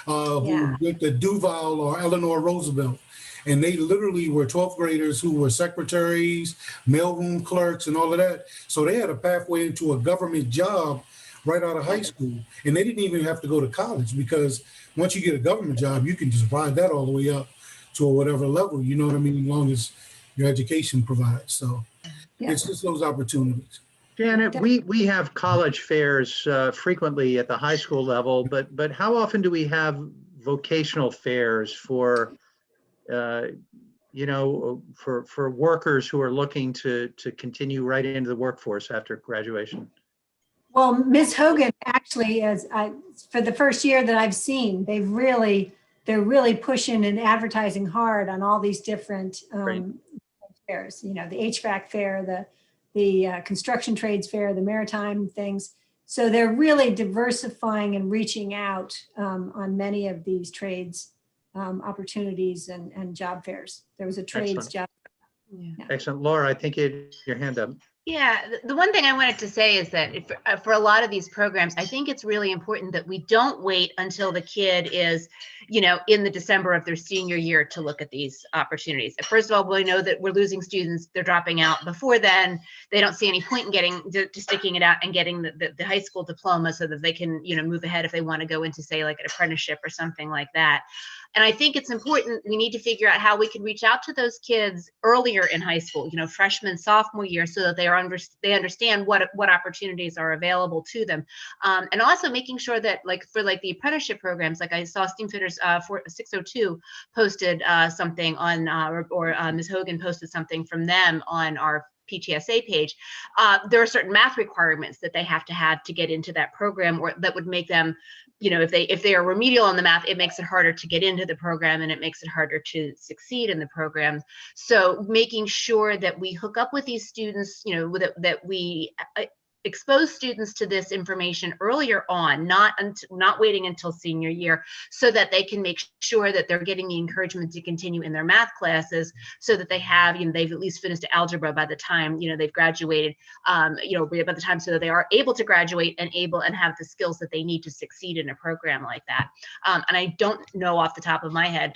Speaker 2: Yeah.
Speaker 10: who went to Duval or Eleanor Roosevelt. And they literally were 12th graders who were secretaries, mailroom clerks, and all of that. So they had a pathway into a government job right out of high school. And they didn't even have to go to college, because once you get a government job, you can just ride that all the way up to whatever level, you know what I mean, as long as your education provides. So
Speaker 2: Yeah.
Speaker 10: it's just those opportunities.
Speaker 1: Janet, we have college fairs frequently at the high school level, but how often do we have vocational fairs for for workers who are looking to continue right into the workforce after graduation?
Speaker 2: Well, Ms. Hogan actually, for the first year that I've seen, they're really pushing and advertising hard on all these different fairs. The HVAC fair, the construction trades fair, the maritime things. So they're really diversifying and reaching out on many of these trades opportunities and job fairs. There was a trades
Speaker 1: Excellent.
Speaker 2: job.
Speaker 1: Excellent. Laura, I think you had your hand up.
Speaker 5: Yeah, the one thing I wanted to say is that for a lot of these programs, I think it's really important that we don't wait until the kid is, in the December of their senior year to look at these opportunities. First of all, we know that we're losing students, they're dropping out before then. They don't see any point in to sticking it out and getting the high school diploma so that they can, move ahead if they want to go into, say, like an apprenticeship or something like that. And I think it's important, we need to figure out how we can reach out to those kids earlier in high school, freshman, sophomore year, so that they understand what opportunities are available to them. And also making sure that for the apprenticeship programs, like I saw Steamfitters 602 posted something on, or Ms. Hogan posted something from them on our PTSA page. There are certain math requirements that they have to get into that program, or that would make them, if they are remedial on the math, it makes it harder to get into the program, and it makes it harder to succeed in the program. So making sure that we hook up with these students, that we expose students to this information earlier on, not waiting until senior year, so that they can make sure that they're getting the encouragement to continue in their math classes, so that they have, they've at least finished algebra by the time, they've graduated, by the time, so that they are able to graduate and have the skills that they need to succeed in a program like that. And I don't know off the top of my head,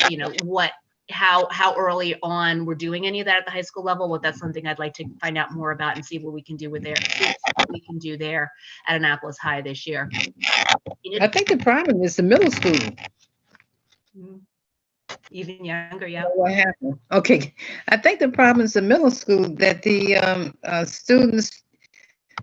Speaker 5: how early on we're doing any of that at the high school level. Well, that's something I'd like to find out more about and see what we can do there at Annapolis High this year.
Speaker 3: I think the problem is the middle school.
Speaker 5: Even younger, yeah.
Speaker 3: What happened? Okay, I think the problem is the middle school, that the students,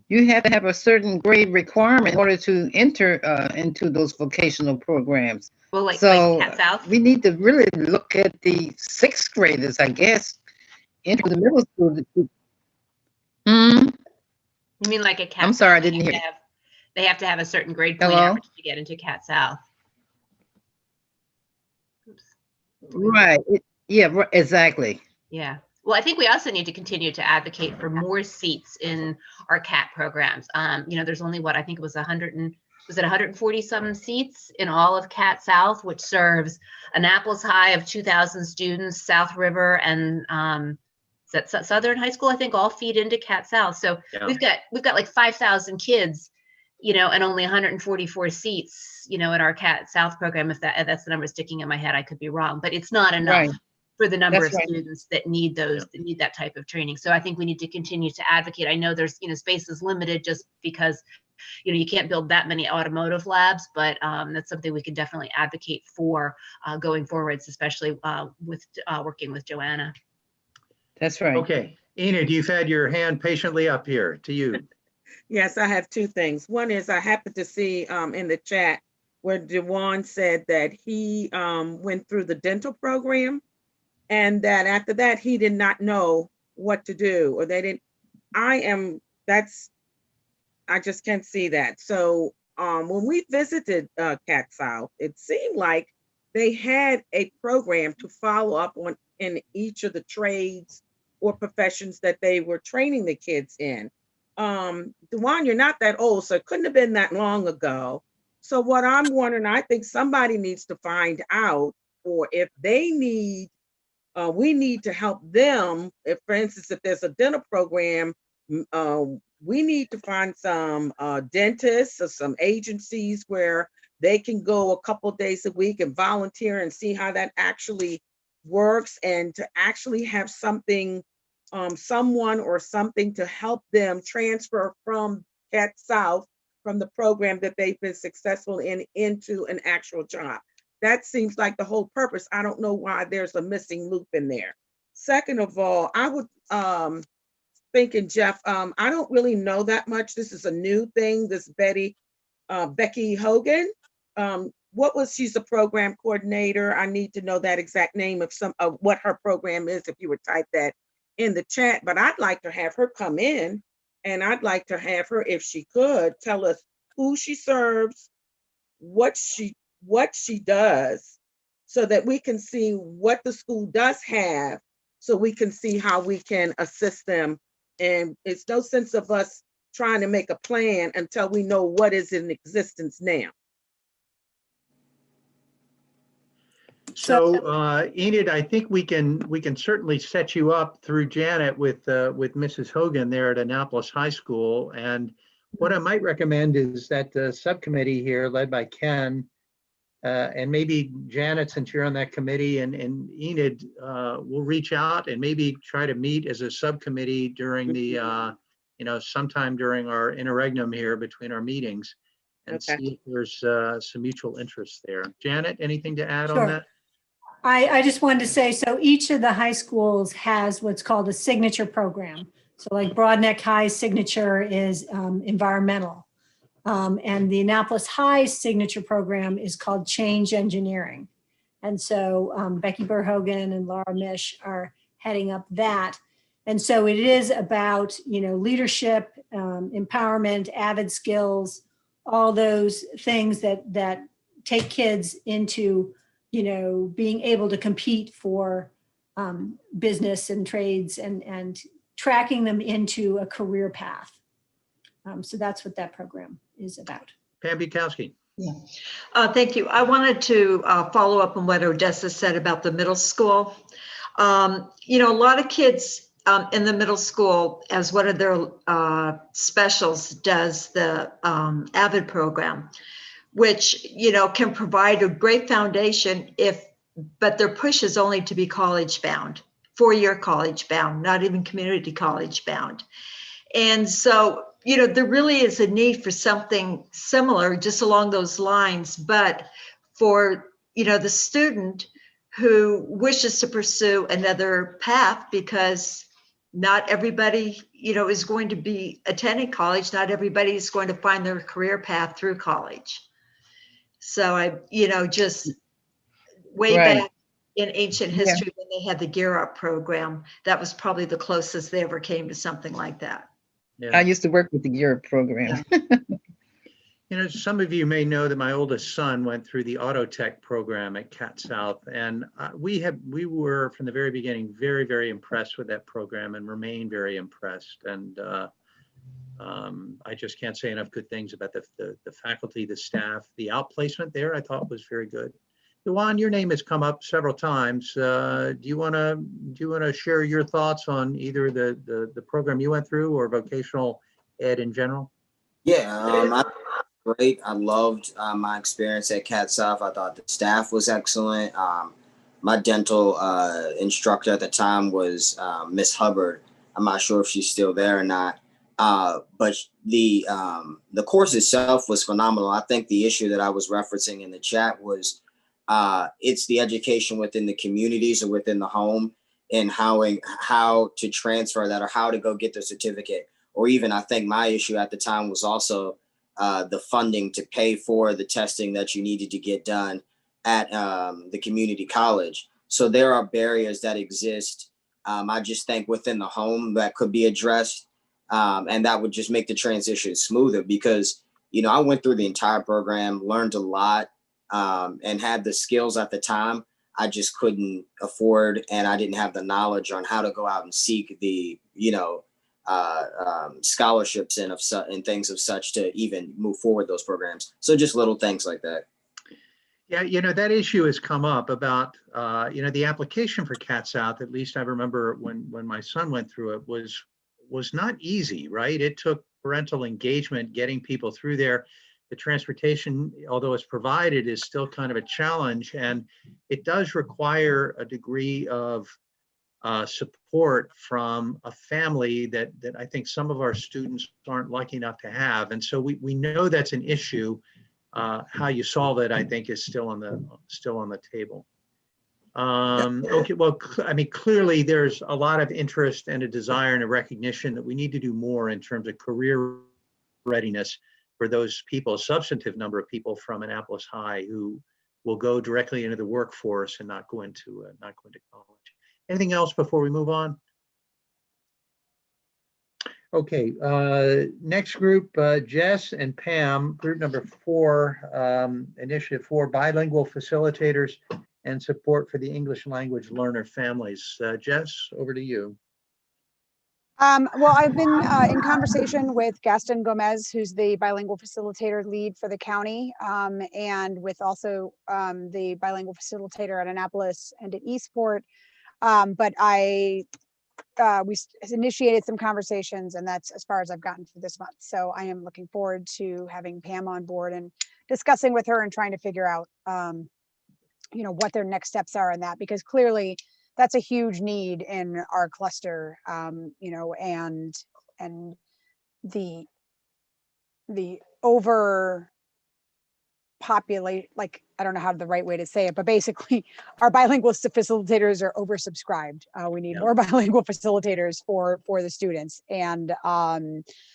Speaker 3: you have to have a certain grade requirement in order to enter into those vocational programs.
Speaker 5: Well, like
Speaker 3: So
Speaker 5: Cat South.
Speaker 3: we need to really look at the sixth graders, I guess, into the middle school. Hmm?
Speaker 5: You mean like a Cat?
Speaker 3: I'm sorry, I didn't hear.
Speaker 5: They have to have a certain grade point
Speaker 3: Hello?
Speaker 5: average to get into Cat South. Oops.
Speaker 3: Right. Yeah, exactly.
Speaker 5: Yeah. Well, I think we also need to continue to advocate for more seats in our CAT programs. There's only I think it was 140 some seats in all of CAT South, which serves Annapolis High of 2,000 students, South River, and Southern High School, I think, all feed into CAT South. So yeah. we've got like 5,000 kids and only 144 seats, at our CAT South program, if that's the number sticking in my head, I could be wrong, but it's not enough
Speaker 3: Right.
Speaker 5: for the number
Speaker 3: That's
Speaker 5: of
Speaker 3: right.
Speaker 5: students that need that need that type of training. So I think we need to continue to advocate. I know there's, space is limited just because, you can't build that many automotive labs, but that's something we can definitely advocate for going forwards, especially with working with Joanna.
Speaker 3: That's right.
Speaker 1: Okay, Enid, you've had your hand patiently up here to you.
Speaker 9: Yes, I have two things. One is I happened to see in the chat where Dewan said that he went through the dental program and that after that he did not know what to do, or they didn't. I just can't see that. So when we visited CAC South, it seemed like they had a program to follow up on in each of the trades or professions that they were training the kids in. Dewan, you're not that old, so it couldn't have been that long ago. So what I'm wondering, I think somebody needs to find out, or if they need, we need to help them. If, for instance, if there's a dental program, we need to find some dentists or some agencies where they can go a couple of days a week and volunteer and see how that actually works, and to actually have something, someone or something to help them transfer from CAT South, from the program that they've been successful in, into an actual job. That seems like the whole purpose. I don't know why there's a missing loop in there. Second of all, I would thinking, Jeff, I don't really know that much. This is a new thing, this Becky Hogan. She's a program coordinator. I need to know that exact name of what her program is, if you would type that in the chat. But I'd like to have her come in, and I'd like to have her, if she could, tell us who she serves, what she does, so that we can see what the school does have, so we can see how we can assist them. And it's no sense of us trying to make a plan until we know what is in existence now.
Speaker 1: So Enid, I think we can certainly set you up through Janet with Mrs. Hogan there at Annapolis High School. And what I might recommend is that the subcommittee here, led by Ken, and maybe Janet, since you're on that committee, and Enid, will reach out and maybe try to meet as a subcommittee during the, sometime during our interregnum here between our meetings, and see if there's some mutual interest there. Janet, anything to add on that?
Speaker 2: I just wanted to say, so each of the high schools has what's called a signature program. So like Broadneck High's signature is environmental. And the Annapolis High signature program is called Change Engineering. And so Becky Burr-Hogan and Laura Mish are heading up that. And so it is about, leadership, empowerment, avid skills, all those things that take kids into, being able to compete for business and trades, and tracking them into a career path. So that's what that program is about.
Speaker 1: Pam Bukowski.
Speaker 6: Yeah. Thank you. I wanted to follow up on what Odessa said about the middle school. A lot of kids in the middle school, as one of their specials, does the AVID program, which, can provide a great foundation but their push is only to be college bound, 4-year college bound, not even community college bound. And so, there really is a need for something similar just along those lines, but for, the student who wishes to pursue another path, because not everybody, is going to be attending college. Not everybody is going to find their career path through college. So just way back in ancient history, when they had the Gear Up program, that was probably the closest they ever came to something like that.
Speaker 3: I used to work with the Gear Up program.
Speaker 1: Some of you may know that my oldest son went through the Auto Tech program at CAT South, and we were from the very beginning very, very impressed with that program, and remain very impressed. And I just can't say enough good things about the faculty, the staff. The outplacement there, I thought, was very good. Dewan, your name has come up several times. Do you want to share your thoughts on either the program you went through or vocational ed in general?
Speaker 4: Yeah, great. I loved my experience at Cat South. I thought the staff was excellent. My dental instructor at the time was Miss Hubbard. I'm not sure if she's still there or not. But the course itself was phenomenal. I think the issue that I was referencing in the chat was it's the education within the communities or within the home, and how to transfer that, or how to go get the certificate. Or even, I think my issue at the time was also the funding to pay for the testing that you needed to get done at the community college. So there are barriers that exist. I just think within the home that could be addressed, and that would just make the transition smoother, because, you know, I went through the entire program, learned a lot, and had the skills at the time. I just couldn't afford, and I didn't have the knowledge on how to go out and seek the, you know, scholarships and things of such to even move forward those programs. So just little things like that.
Speaker 1: Yeah, you know, that issue has come up about, you know, the application for Cat South, at least I remember when my son went through it, was not easy, right? It took parental engagement, getting people through there. The transportation, although it's provided, is still kind of a challenge, and it does require a degree of support from a family that I think some of our students aren't lucky enough to have. And so we know that's an issue. How you solve it, I think, is still on the table. Okay, well, I mean, clearly there's a lot of interest and a desire and a recognition that we need to do more in terms of career readiness for those people, a substantive number of people from Annapolis High who will go directly into the workforce and not go into college. Anything else before we move on? Okay, next group, Jess and Pam, group number 4, initiative 4, bilingual facilitators and support for the English language learner families. Jess, over to you.
Speaker 8: Well, I've been in conversation with Gaston Gomez, who's the bilingual facilitator lead for the county, and with also the bilingual facilitator at Annapolis and at Eastport. But we initiated some conversations, and that's as far as I've gotten for this month. So I am looking forward to having Pam on board and discussing with her and trying to figure out, you know, what their next steps are in that, because clearly that's a huge need in our cluster, you know, and the overpopulate, like, I don't know how the right way to say it, but basically our bilingual facilitators are oversubscribed. We need more bilingual facilitators for the students. And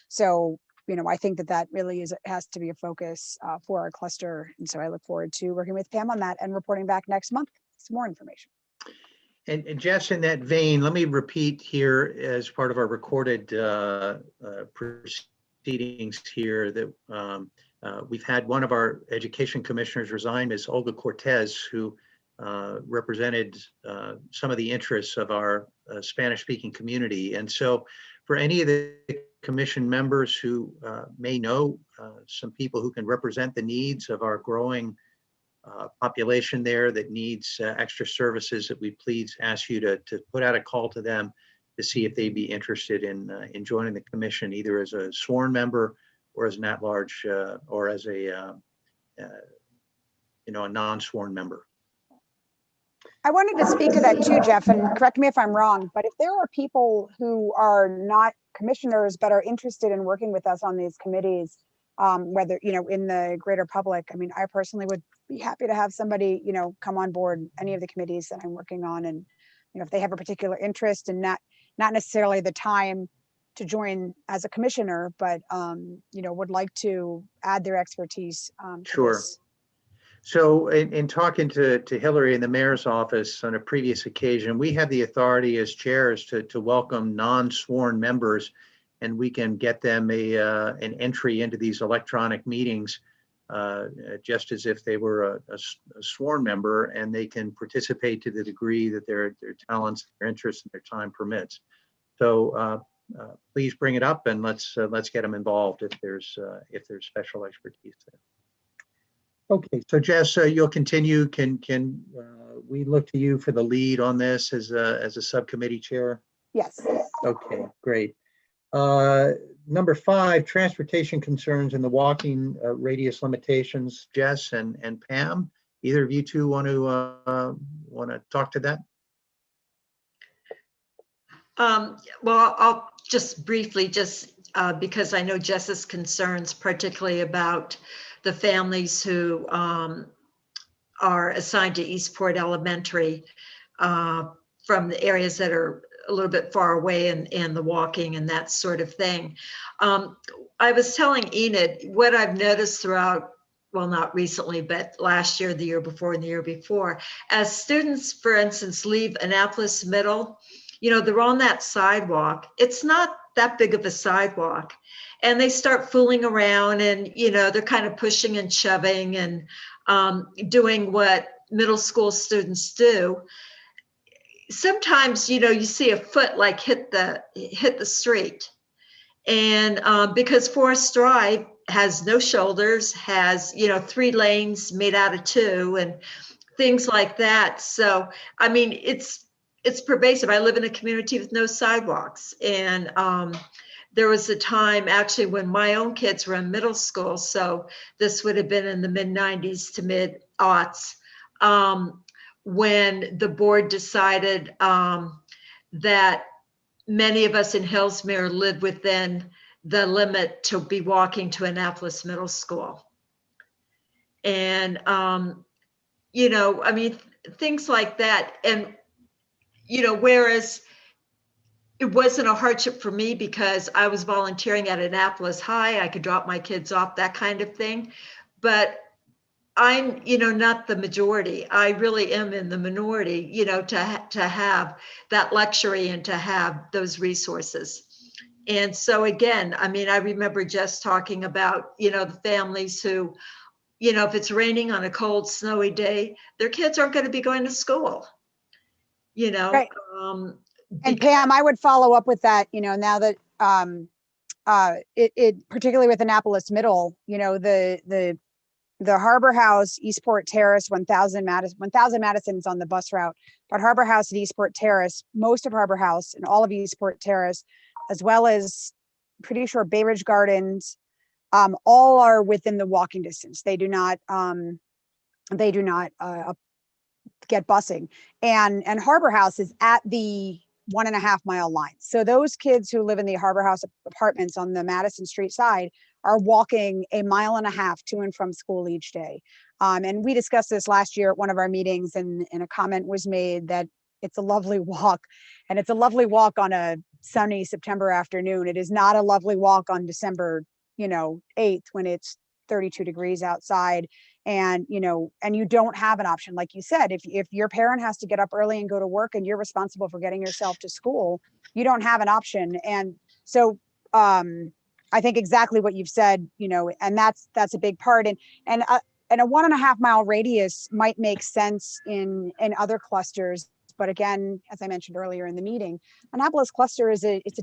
Speaker 8: so, you know, I think that really has to be a focus for our cluster. And so I look forward to working with Pam on that and reporting back next month with some more information.
Speaker 1: And Jess, in that vein, let me repeat here as part of our recorded proceedings here that we've had one of our education commissioners resign, Ms. Olga Cortez, who represented some of the interests of our Spanish-speaking community. And so for any of the commission members who may know some people who can represent the needs of our growing population there that needs extra services, that we please ask you to put out a call to them to see if they'd be interested in joining the commission, either as a sworn member or as an at-large or as a you know, a non-sworn member.
Speaker 8: I wanted to speak to that too, Jeff, and correct me if I'm wrong, but if there are people who are not commissioners but are interested in working with us on these committees, whether, you know, in the greater public, I mean, I personally would be happy to have somebody, you know, come on board any of the committees that I'm working on. And, you know, if they have a particular interest and not necessarily the time to join as a commissioner, but, you know, would like to add their expertise.
Speaker 1: Sure.
Speaker 8: This.
Speaker 1: So in talking to Hillary in the mayor's office on a previous occasion, we have the authority as chairs to welcome non-sworn members, and we can get them an entry into these electronic meetings just as if they were a sworn member, and they can participate to the degree that their talents, their interests, and their time permits. So please bring it up, and let's get them involved if there's special expertise there. Okay, so Jess, you'll continue. Can we look to you for the lead on this as a subcommittee chair?
Speaker 8: Yes.
Speaker 1: Okay, great. Number 5, transportation concerns and the walking radius limitations. Jess and Pam, either of you two want to talk to that?
Speaker 6: Well, I'll just briefly, because I know Jess's concerns, particularly about the families who are assigned to Eastport Elementary from the areas that are a little bit far away and the walking and that sort of thing. I was telling Enid what I've noticed throughout, well, not recently, but last year, the year before, and the year before, as students, for instance, leave Annapolis Middle, they're on that sidewalk. It's not that big of a sidewalk. And they start fooling around and, they're kind of pushing and shoving and doing what middle school students do. Sometimes, you see a foot like hit the street. And because Forest Drive has no shoulders, has, 3 lanes made out of 2 and things like that. So, I mean, it's pervasive. I live in a community with no sidewalks. And there was a time actually when my own kids were in middle school. So this would have been in the mid-90s to mid-aughts, when the board decided that many of us in Hillsmere live within the limit to be walking to Annapolis Middle School. And, I mean, things like that. And, whereas it wasn't a hardship for me because I was volunteering at Annapolis High, I could drop my kids off, that kind of thing. But I'm, not the majority. I really am in the minority, to have that luxury and to have those resources. And so again, I mean, I remember just talking about, the families who, if it's raining on a cold, snowy day, their kids aren't going to be going to school,
Speaker 8: Right. And Pam, I would follow up with that, now that it particularly with Annapolis Middle, the Harbor House, Eastport Terrace, 1000 Madison is on the bus route, but Harbor House at Eastport Terrace, most of Harbor House and all of Eastport Terrace, as well as pretty sure Bay Ridge Gardens, all are within the walking distance. They do not get busing, and Harbor House is at the 1.5 mile line. So those kids who live in the Harbor House apartments on the Madison Street side are walking 1.5 miles to and from school each day. And we discussed this last year at one of our meetings, and a comment was made that it's a lovely walk, and it's a lovely walk on a sunny September afternoon. It is not a lovely walk on December, 8th when it's 32 degrees outside. And, and you don't have an option. Like you said, if your parent has to get up early and go to work and you're responsible for getting yourself to school, you don't have an option. And so, I think exactly what you've said, and that's a big part. And a 1.5 mile radius might make sense in other clusters. But again, as I mentioned earlier in the meeting, Annapolis Cluster it's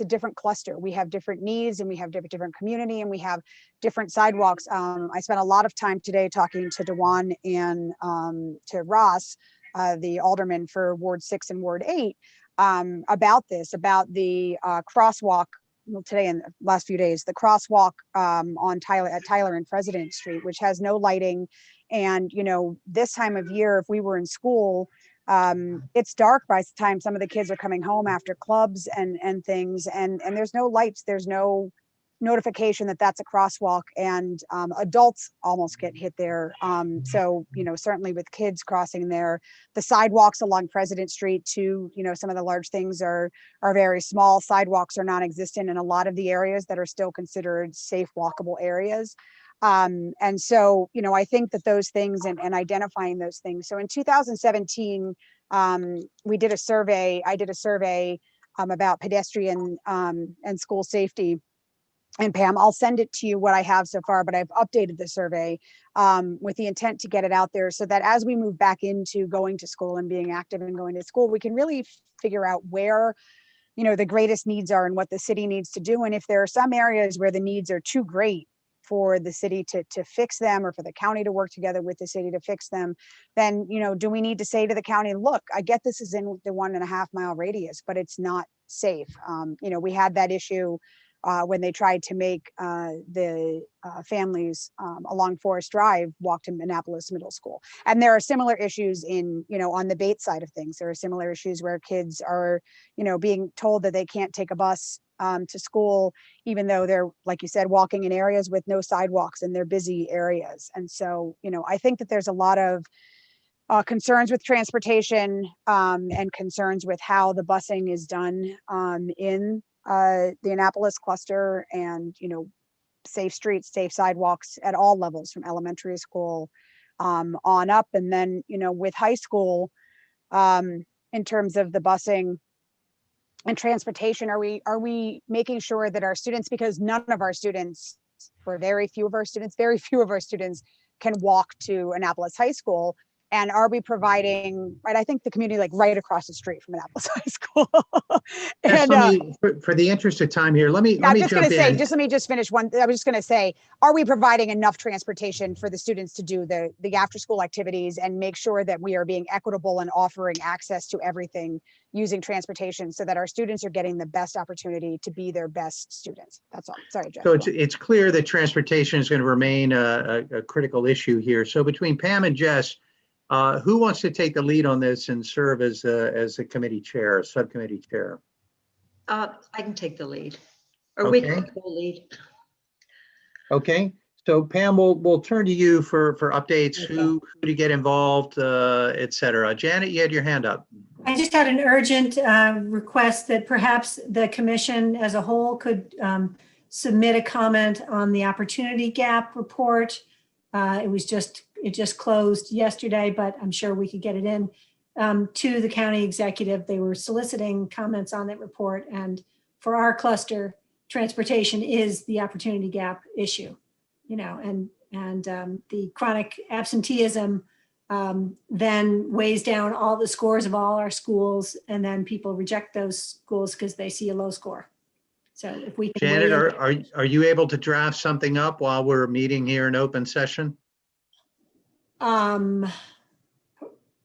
Speaker 8: a different cluster. We have different needs, and we have different community, and we have different sidewalks. I spent a lot of time today talking to Dewan and to Ross, the alderman for Ward 6 and Ward 8, about the crosswalk. Well, today and the last few days, the crosswalk on Tyler and President Street, which has no lighting. And, this time of year, if we were in school, it's dark by the time some of the kids are coming home after clubs and things, and there's no lights, there's no notification that that's a crosswalk, and adults almost get hit there. So, certainly with kids crossing there, the sidewalks along President Street too, some of the large things are very small. Sidewalks are non-existent in a lot of the areas that are still considered safe walkable areas. And so, I think that those things and identifying those things. So in 2017, we did a survey. I did a survey about pedestrian and school safety. And Pam, I'll send it to you what I have so far, but I've updated the survey with the intent to get it out there so that as we move back into going to school and being active and going to school, we can really figure out where, the greatest needs are and what the city needs to do. And if there are some areas where the needs are too great for the city to fix them, or for the county to work together with the city to fix them, then, do we need to say to the county, look, I get this is in the 1.5 mile radius, but it's not safe. We had that issue when they tried to make the families along Forest Drive walk to Annapolis Middle School. And there are similar issues on the Bates side of things. There are similar issues where kids are, being told that they can't take a bus to school, even though they're, like you said, walking in areas with no sidewalks and they're busy areas. And so, I think that there's a lot of concerns with transportation and concerns with how the busing is done in the Annapolis cluster, and safe streets, safe sidewalks at all levels, from elementary school on up. And then with high school, in terms of the busing and transportation, are we making sure that our students, because none of our students, or very few of our students can walk to Annapolis High School? And are we providing, right? I think the community right across the street from Annapolis High School.
Speaker 1: Yes, for the interest of time here, let me
Speaker 8: let me
Speaker 1: finish one.
Speaker 8: I was just going to say, are we providing enough transportation for the students to do the after school activities, and make sure that we are being equitable and offering access to everything using transportation, so that our students are getting the best opportunity to be their best students? That's all. Sorry, Jeff.
Speaker 1: So it's clear that transportation is going to remain a critical issue here. So between Pam and Jess, who wants to take the lead on this and serve as a committee chair, subcommittee chair?
Speaker 6: I can take the lead, or we can co-lead.
Speaker 1: Okay, so Pam, we'll turn to you for updates,
Speaker 2: Okay.
Speaker 1: who to get involved, et cetera. Janet, you had your hand up.
Speaker 2: I just had an urgent request that perhaps the commission as a whole could submit a comment on the opportunity gap report. It just closed yesterday, but I'm sure we could get it in to the county executive. They were soliciting comments on that report, and for our cluster, transportation is the opportunity gap issue, and the chronic absenteeism then weighs down all the scores of all our schools, and then people reject those schools because they see a low score. So if we can,
Speaker 1: Janet, are you able to draft something up while we're meeting here in open session?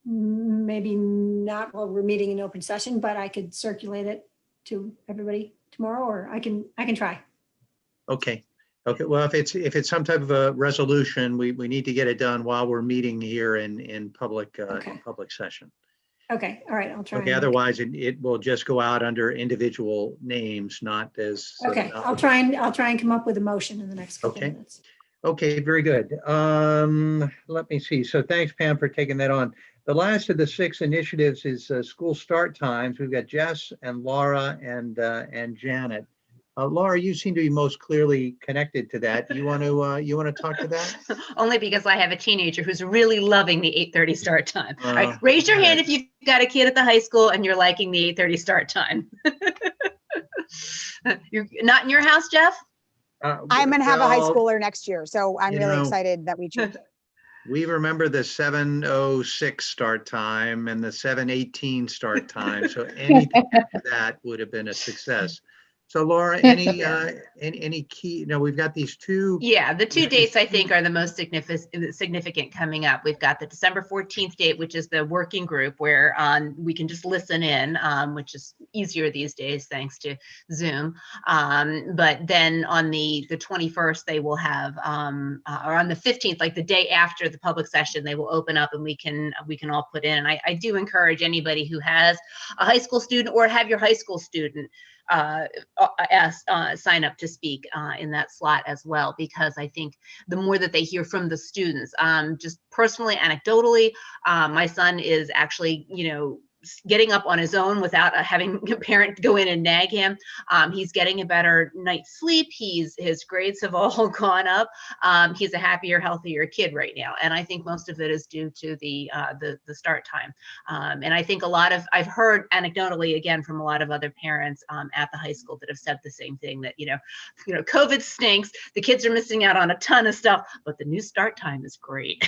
Speaker 2: Maybe not while we're meeting in open session, but I could circulate it to everybody tomorrow, or I can try.
Speaker 1: Okay. Well, if it's some type of a resolution, we need to get it done while we're meeting here in public session.
Speaker 2: Okay. All right. I'll try.
Speaker 1: Okay. Otherwise, it will just go out under individual names, not as.
Speaker 2: Okay. I'll try and come up with a motion in the next couple minutes.
Speaker 1: Okay, very good. Let me see. So thanks, Pam, for taking that on. The last of the 6 initiatives is school start times. We've got Jess and Laura and Janet. Laura, you seem to be most clearly connected to that. You want to talk to that?
Speaker 5: Only because I have a teenager who's really loving the 8:30 start time. All right, raise your hand if you've got a kid at the high school and you're liking the 8:30 start time. You're not in your house, Jeff?
Speaker 8: I'm going to have a high schooler next year, so I'm really excited that we chose it.
Speaker 1: We remember the 7:06 start time and the 7:18 start time. So anything after that would have been a success. So Laura, any key? No, we've got these two.
Speaker 5: Yeah, the 2 dates I think are the most significant coming up. We've got the December 14th date, which is the working group where we can just listen in, which is easier these days thanks to Zoom. But then on the 21st, they will have, or on the 15th, like the day after the public session, they will open up and we can all put in. And I do encourage anybody who has a high school student or have your high school student sign up to speak in that slot as well, because I think the more that they hear from the students, just personally, anecdotally, my son is actually, getting up on his own without having a parent go in and nag him. He's getting a better night's sleep. His grades have all gone up. He's a happier, healthier kid right now. And I think most of it is due to the start time. And I think I've heard anecdotally again from a lot of other parents at the high school that have said the same thing, that, COVID stinks. The kids are missing out on a ton of stuff, but the new start time is great.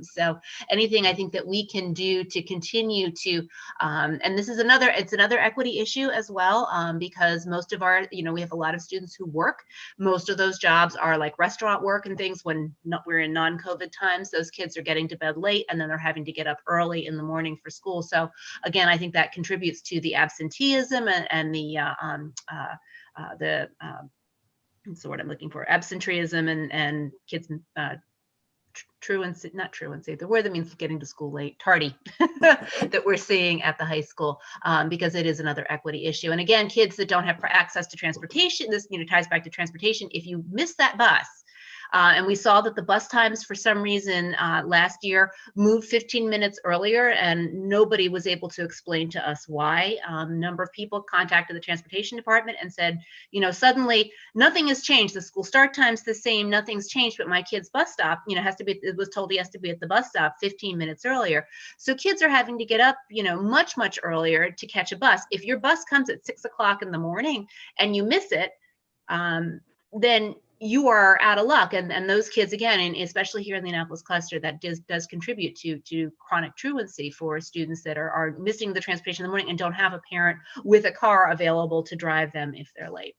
Speaker 5: So anything I think that we can do to continue to And this is it's another equity issue as well, because most of our, we have a lot of students who work. Most of those jobs are like restaurant work and things when we're in non-COVID times. Those kids are getting to bed late and then they're having to get up early in the morning for school. So again, I think that contributes to the absenteeism and what's the word I'm looking for? Absenteeism and kids truancy, not truancy, the word that means getting to school late, tardy, that we're seeing at the high school, because it is another equity issue. And again, kids that don't have access to transportation, this ties back to transportation. If you miss that bus, and we saw that the bus times for some reason last year moved 15 minutes earlier, and nobody was able to explain to us why. A number of people contacted the transportation department and said, suddenly nothing has changed. The school start time's the same, nothing's changed, but my kid's bus stop, it was told he has to be at the bus stop 15 minutes earlier. So kids are having to get up, much, much earlier to catch a bus. If your bus comes at 6 o'clock in the morning and you miss it, then you are out of luck. And those kids, again, and especially here in the Annapolis cluster, that does contribute to chronic truancy for students that are missing the transportation in the morning and don't have a parent with a car available to drive them if they're late.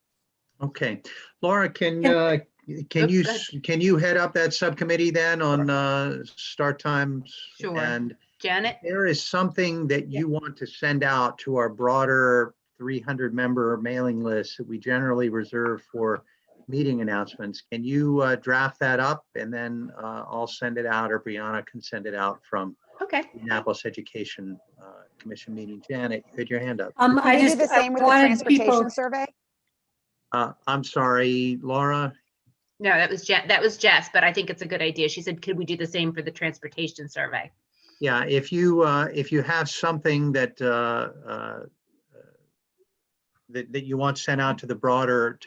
Speaker 1: Okay, Laura, can you head up that subcommittee then on start times?
Speaker 5: Sure.
Speaker 1: And
Speaker 5: Janet?
Speaker 1: there is something that you want to send out to our broader 300 member mailing list that we generally reserve for meeting announcements. Can you draft that up and then I'll send it out, or Brianna can send it out from
Speaker 5: the
Speaker 1: Annapolis Education Commission meeting. Janet, you had your hand up.
Speaker 8: Can we do the same with the transportation survey?
Speaker 1: I'm sorry, Laura.
Speaker 5: No, that was Jess, but I think it's a good idea. She said, could we do the same for the transportation survey?
Speaker 1: Yeah, if you have something that that you want sent out to the broader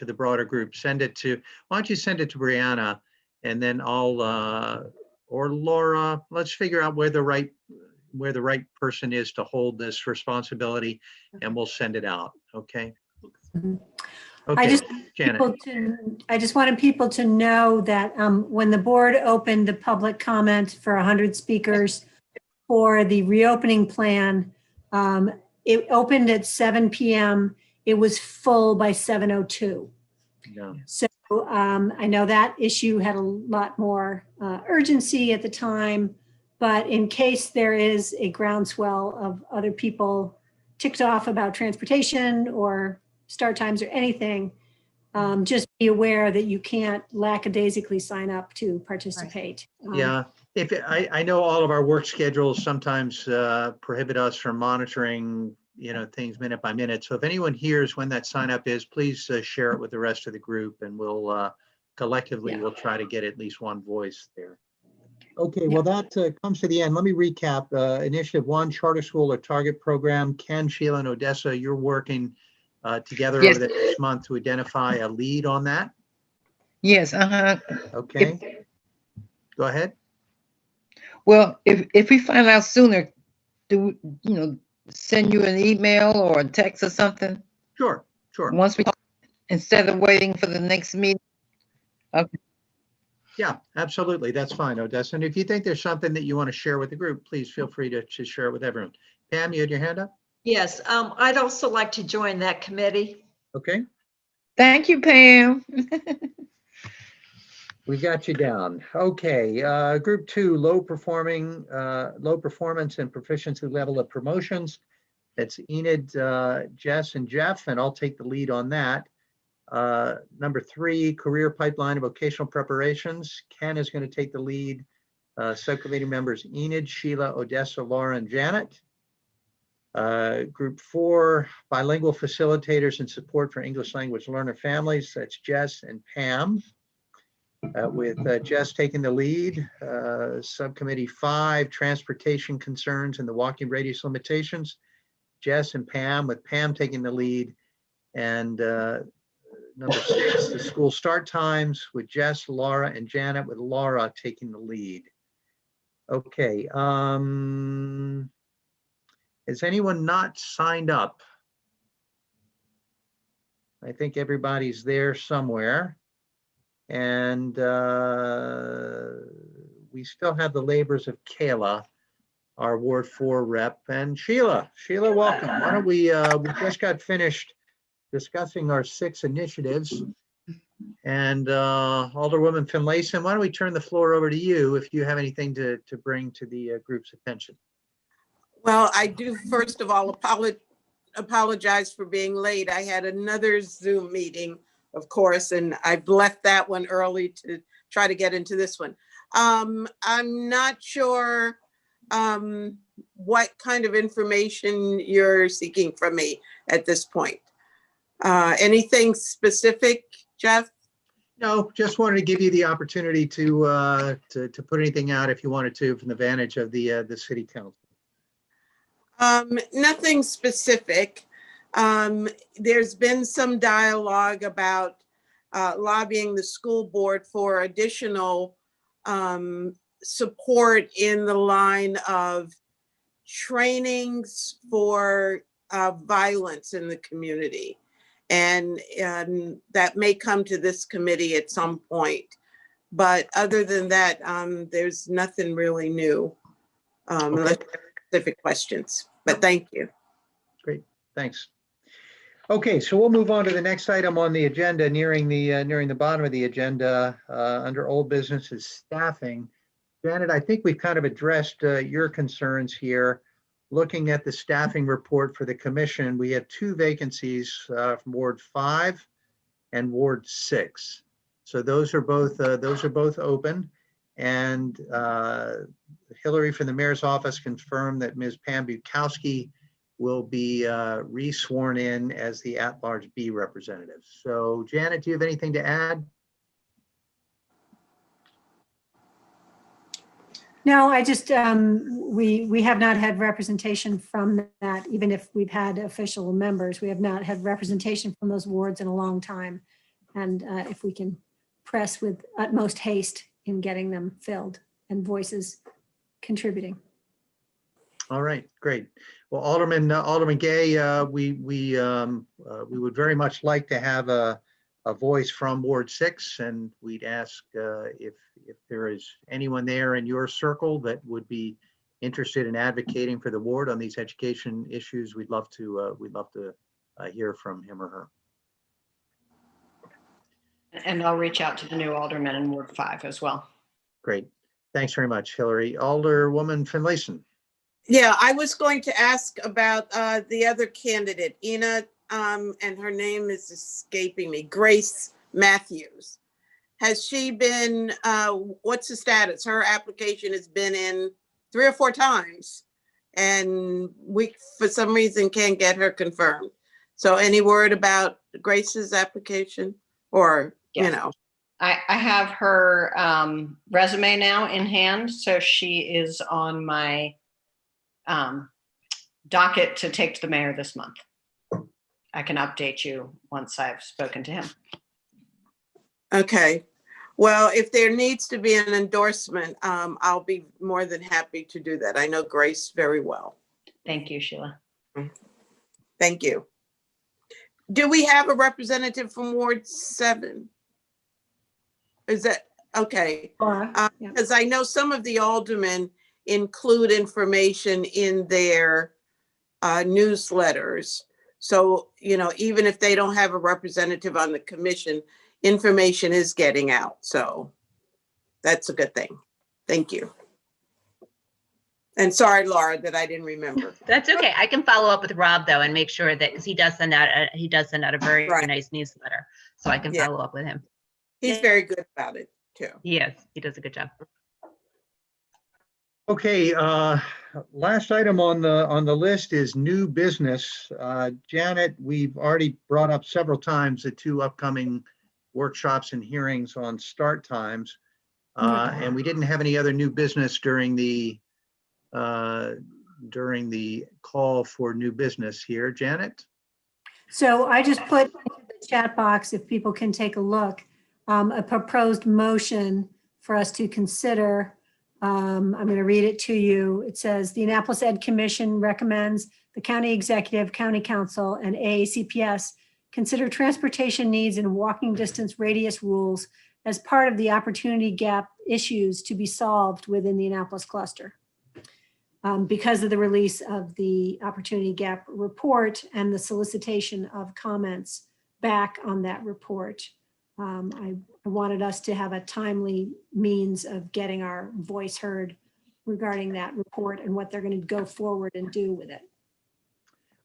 Speaker 1: group, why don't you send it to Brianna, and then I'll or Laura, let's figure out where the right person is to hold this responsibility, and we'll send it out. Okay. Okay, Janet.
Speaker 2: I just wanted people to know that when the board opened the public comment for 100 speakers for the reopening plan, it opened at 7 p.m. It was full by 7:02.
Speaker 1: Yeah.
Speaker 2: So I know that issue had a lot more urgency at the time, but in case there is a groundswell of other people ticked off about transportation or start times or anything, just be aware that you can't lackadaisically sign up to participate.
Speaker 1: Yeah, I know all of our work schedules sometimes prohibit us from monitoring things minute by minute. So if anyone hears when that sign up is, please share it with the rest of the group, and we'll collectively we'll try to get at least one voice there. Okay, well, that comes to the end. Let me recap. Initiative 1, Charter School or Target Program. Ken, Sheila, and Odessa, you're working together over the next month to identify a lead on that.
Speaker 3: Yes.
Speaker 1: Okay. Go ahead.
Speaker 3: Well, if we find out sooner, send you an email or a text or something?
Speaker 1: Sure.
Speaker 3: Once we, instead of waiting for the next meeting. Okay.
Speaker 1: Yeah, absolutely. That's fine, Odessa. And if you think there's something that you want to share with the group, please feel free to share it with everyone. Pam, you had your hand up?
Speaker 6: Yes, I'd also like to join that committee.
Speaker 1: Okay.
Speaker 3: Thank you, Pam.
Speaker 1: We got you down. Okay, group 2, low performance and proficiency level of promotions. That's Enid, Jess, and Jeff, and I'll take the lead on that. Number 3, career pipeline and vocational preparations. Ken is going to take the lead. Subcommittee members Enid, Sheila, Odessa, Laura, and Janet. Group 4, bilingual facilitators and support for English language learner families. That's Jess and Pam. With Jess taking the lead. Subcommittee 5, transportation concerns and the walking radius limitations. Jess and Pam, with Pam taking the lead. And number 6, the school start times, with Jess, Laura, and Janet, with Laura taking the lead. Okay. Has anyone not signed up? I think everybody's there somewhere. And we still have the labors of Kayla. our Ward 4 rep, and Sheila. Sheila, welcome. Why don't we just got finished discussing our 6 initiatives. And Alderwoman Finlayson, why don't we turn the floor over to you if you have anything to bring to the group's attention?
Speaker 11: Well, I do first of all apologize for being late. I had another Zoom meeting, of course, and I've left that one early to try to get into this one. I'm not sure what kind of information you're seeking from me at this point. Anything specific, Jeff?
Speaker 1: No, just wanted to give you the opportunity to put anything out if you wanted to from the vantage of the city council.
Speaker 11: Nothing specific. There's been some dialogue about lobbying the school board for additional support in the line of trainings for violence in the community. And that may come to this committee at some point. But other than that, there's nothing really new, unless you have specific questions. But thank you.
Speaker 1: Great, thanks. Okay, so we'll move on to the next item on the agenda, nearing the bottom of the agenda, under old business is staffing. Janet, I think we've kind of addressed your concerns here. Looking at the staffing report for the commission, we have 2 vacancies from Ward 5 and Ward 6. So those are both open. And Hillary from the mayor's office confirmed that Ms. Pam Bukowski will be re-sworn in as the at-large B representative. So Janet, do you have anything to add?
Speaker 2: No, I just, we have not had representation from that, even if we've had official members, we have not had representation from those wards in a long time. And if we can press with utmost haste in getting them filled and voices contributing.
Speaker 1: All right, great. Well, Alderman Gay, we would very much like to have a voice from Ward 6, and we'd ask if there is anyone there in your circle that would be interested in advocating for the ward on these education issues. We'd love to hear from him or her.
Speaker 12: And I'll reach out to the new alderman in Ward 5 as well.
Speaker 1: Great. Thanks very much, Hillary. Alderwoman Finlayson.
Speaker 11: Yeah, I was going to ask about the other candidate, Ina, and her name is escaping me, Grace Matthews. Has she been, what's the status? Her application has been in 3 or 4 times, and we, for some reason, can't get her confirmed. So any word about Grace's application, or,
Speaker 12: Yeah.
Speaker 11: you know?
Speaker 12: I have her resume now in hand, so she is on my docket to take to the mayor this month. I can update you once I've spoken to him.
Speaker 11: Okay. Well, if there needs to be an endorsement, I'll be more than happy to do that. I know Grace very well.
Speaker 12: Thank you, Sheila.
Speaker 11: Thank you. Do we have a representative from Ward 7? Is that, okay. Because I know some of the aldermen include information in their newsletters. So, you know, even if they don't have a representative on the commission, information is getting out. So that's a good thing. Thank you. And sorry, Laura, that I didn't remember.
Speaker 5: That's okay. I can follow up with Rob though and make sure that, because he does send out a very nice newsletter. So I can follow up with him.
Speaker 11: He's very good about it too.
Speaker 5: Yes, he does a good job.
Speaker 1: Okay, last item on the list is new business. Janet, we've already brought up several times the 2 upcoming workshops and hearings on start times. And we didn't have any other new business during the call for new business here. Janet?
Speaker 2: So I just put into the chat box, if people can take a look, a proposed motion for us to consider. I'm going to read it to you. It says, the Annapolis Ed Commission recommends the county executive, county council, and AACPS consider transportation needs and walking distance radius rules as part of the opportunity gap issues to be solved within the Annapolis cluster. because of the release of the Opportunity Gap report and the solicitation of comments back on that report. I wanted us to have a timely means of getting our voice heard regarding that report and what they're going to go forward and do with it.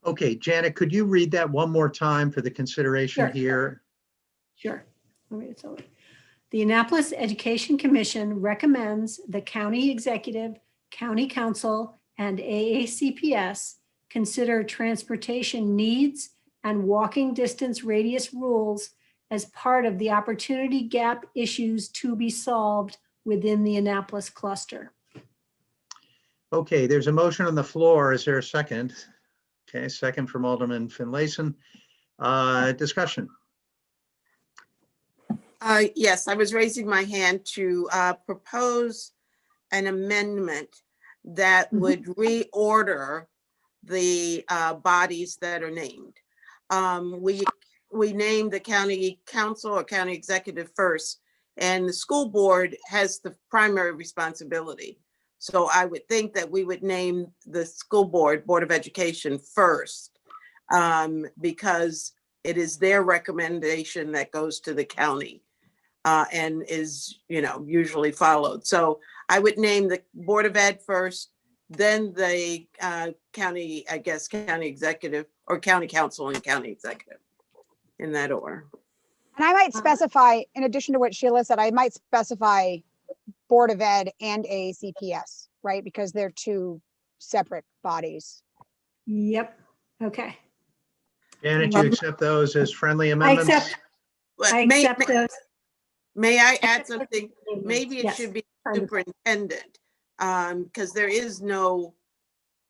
Speaker 1: Okay, Janet, could you read that one more time for the consideration
Speaker 2: Sure.
Speaker 1: here?
Speaker 2: Sure. I'll read it slowly. The Annapolis Education Commission recommends the county executive, county council, and AACPS consider transportation needs and walking distance radius rules as part of the opportunity gap issues to be solved within the Annapolis cluster.
Speaker 1: Okay, there's a motion on the floor. Is there a second? Okay, second from Alderman Finlayson. Discussion.
Speaker 11: Yes, I was raising my hand to propose an amendment that would reorder the bodies that are named. We named the county council or county executive first, and the school board has the primary responsibility. So I would think that we would name the school board, Board of Education first, because it is their recommendation that goes to the county and is, usually followed. So I would name the Board of Ed first, then the county, county executive or county council and county executive in that order.
Speaker 8: And I might specify, in addition to what Sheila said, I might specify Board of Ed and AACPS, right? Because they're two separate bodies.
Speaker 2: Yep. Okay.
Speaker 1: Janet, you accept those as friendly
Speaker 2: I
Speaker 1: amendments?
Speaker 2: accept those.
Speaker 11: May I add something? Maybe it
Speaker 2: Yes.
Speaker 11: should be superintendent, because there is no,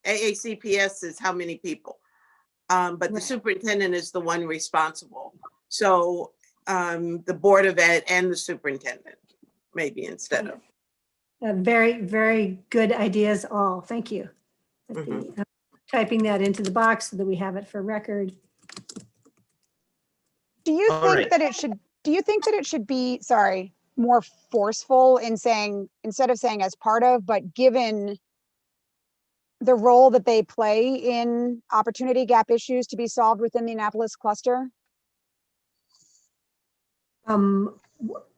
Speaker 11: AACPS is how many people? But the
Speaker 2: Right.
Speaker 11: superintendent is the one responsible. So the Board of Ed and the superintendent, maybe instead of.
Speaker 2: Very, very good ideas all. Thank you. Typing that into the box so that we have it for record.
Speaker 8: Do you
Speaker 1: All
Speaker 8: think
Speaker 1: right.
Speaker 8: that it should be, sorry, more forceful in saying, instead of saying as part of, but given the role that they play in opportunity gap issues to be solved within the Annapolis cluster?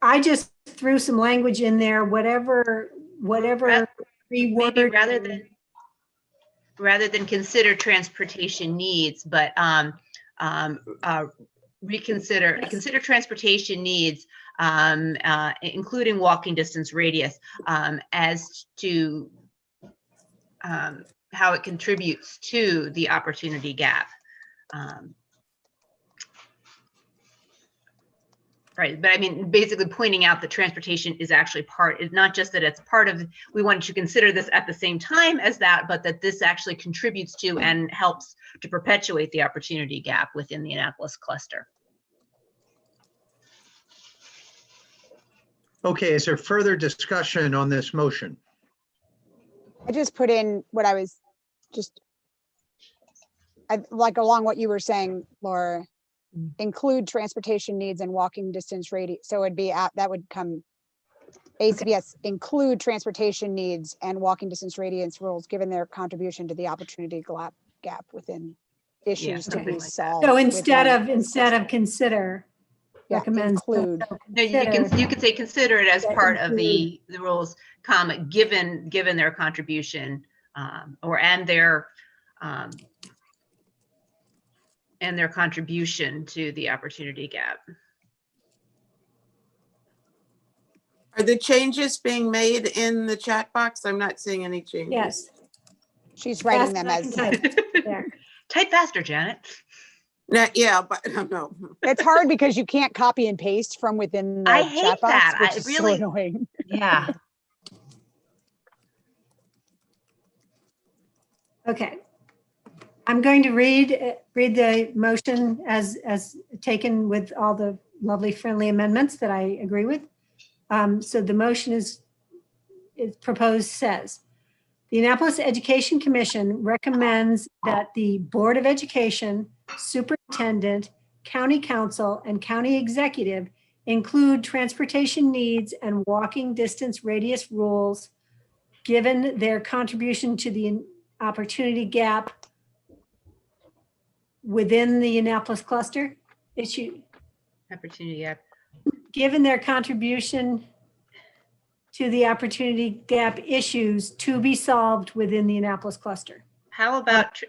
Speaker 2: I just threw some language in there, whatever
Speaker 5: Maybe
Speaker 2: reword.
Speaker 5: rather than consider transportation needs, but consider transportation needs, including walking distance radius, as to how it contributes to the opportunity gap. Right, but I mean, basically pointing out that transportation is actually it's not just that it's part of, we want to consider this at the same time as that, but that this actually contributes to and helps to perpetuate the opportunity gap within the Annapolis cluster.
Speaker 1: Okay, is there further discussion on this motion?
Speaker 8: I just put in what I was like along what you were saying, Laura, include transportation needs and walking distance radius. So it'd be that would come ACPS include transportation needs and walking distance radius rules given their contribution to the opportunity gap within issues to be solved.
Speaker 2: So instead of consider, recommend
Speaker 8: include.
Speaker 5: No, you could say consider it as part of the rules, given their contribution and their contribution to the opportunity gap.
Speaker 11: Are the changes being made in the chat box? I'm not seeing any changes.
Speaker 2: Yes.
Speaker 8: She's writing them as.
Speaker 5: Type faster, Janet.
Speaker 11: Yeah, but no.
Speaker 8: It's hard because you can't copy and paste from within the chat box, which is so annoying.
Speaker 5: Yeah.
Speaker 2: Okay. I'm going to read the motion as taken with all the lovely friendly amendments that I agree with. So the motion is proposed says, the Annapolis Education Commission recommends that the Board of Education, Superintendent, County Council, and County Executive include transportation needs and walking distance radius rules given their contribution to the opportunity gap within the Annapolis cluster issue,
Speaker 5: Opportunity gap.
Speaker 2: given their contribution to the opportunity gap issues to be solved within the Annapolis cluster.
Speaker 5: How about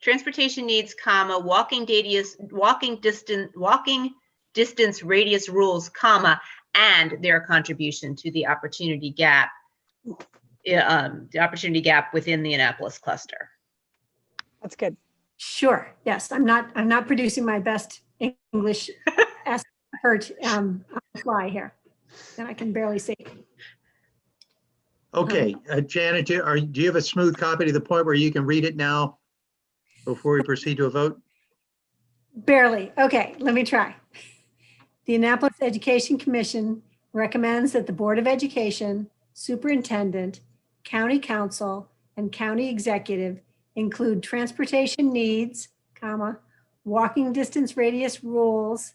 Speaker 5: transportation needs, comma, walking distance radius rules, comma, and their contribution to the opportunity gap within the Annapolis cluster.
Speaker 8: That's good.
Speaker 2: Sure. Yes, I'm not producing my best English effort on the fly here, and I can barely see.
Speaker 1: Okay, Janet, do you have a smooth copy to the point where you can read it now before we proceed to a vote?
Speaker 2: Barely. Okay, let me try. The Annapolis Education Commission recommends that the Board of Education, Superintendent, County Council, and County Executive include transportation needs, comma, walking distance radius rules,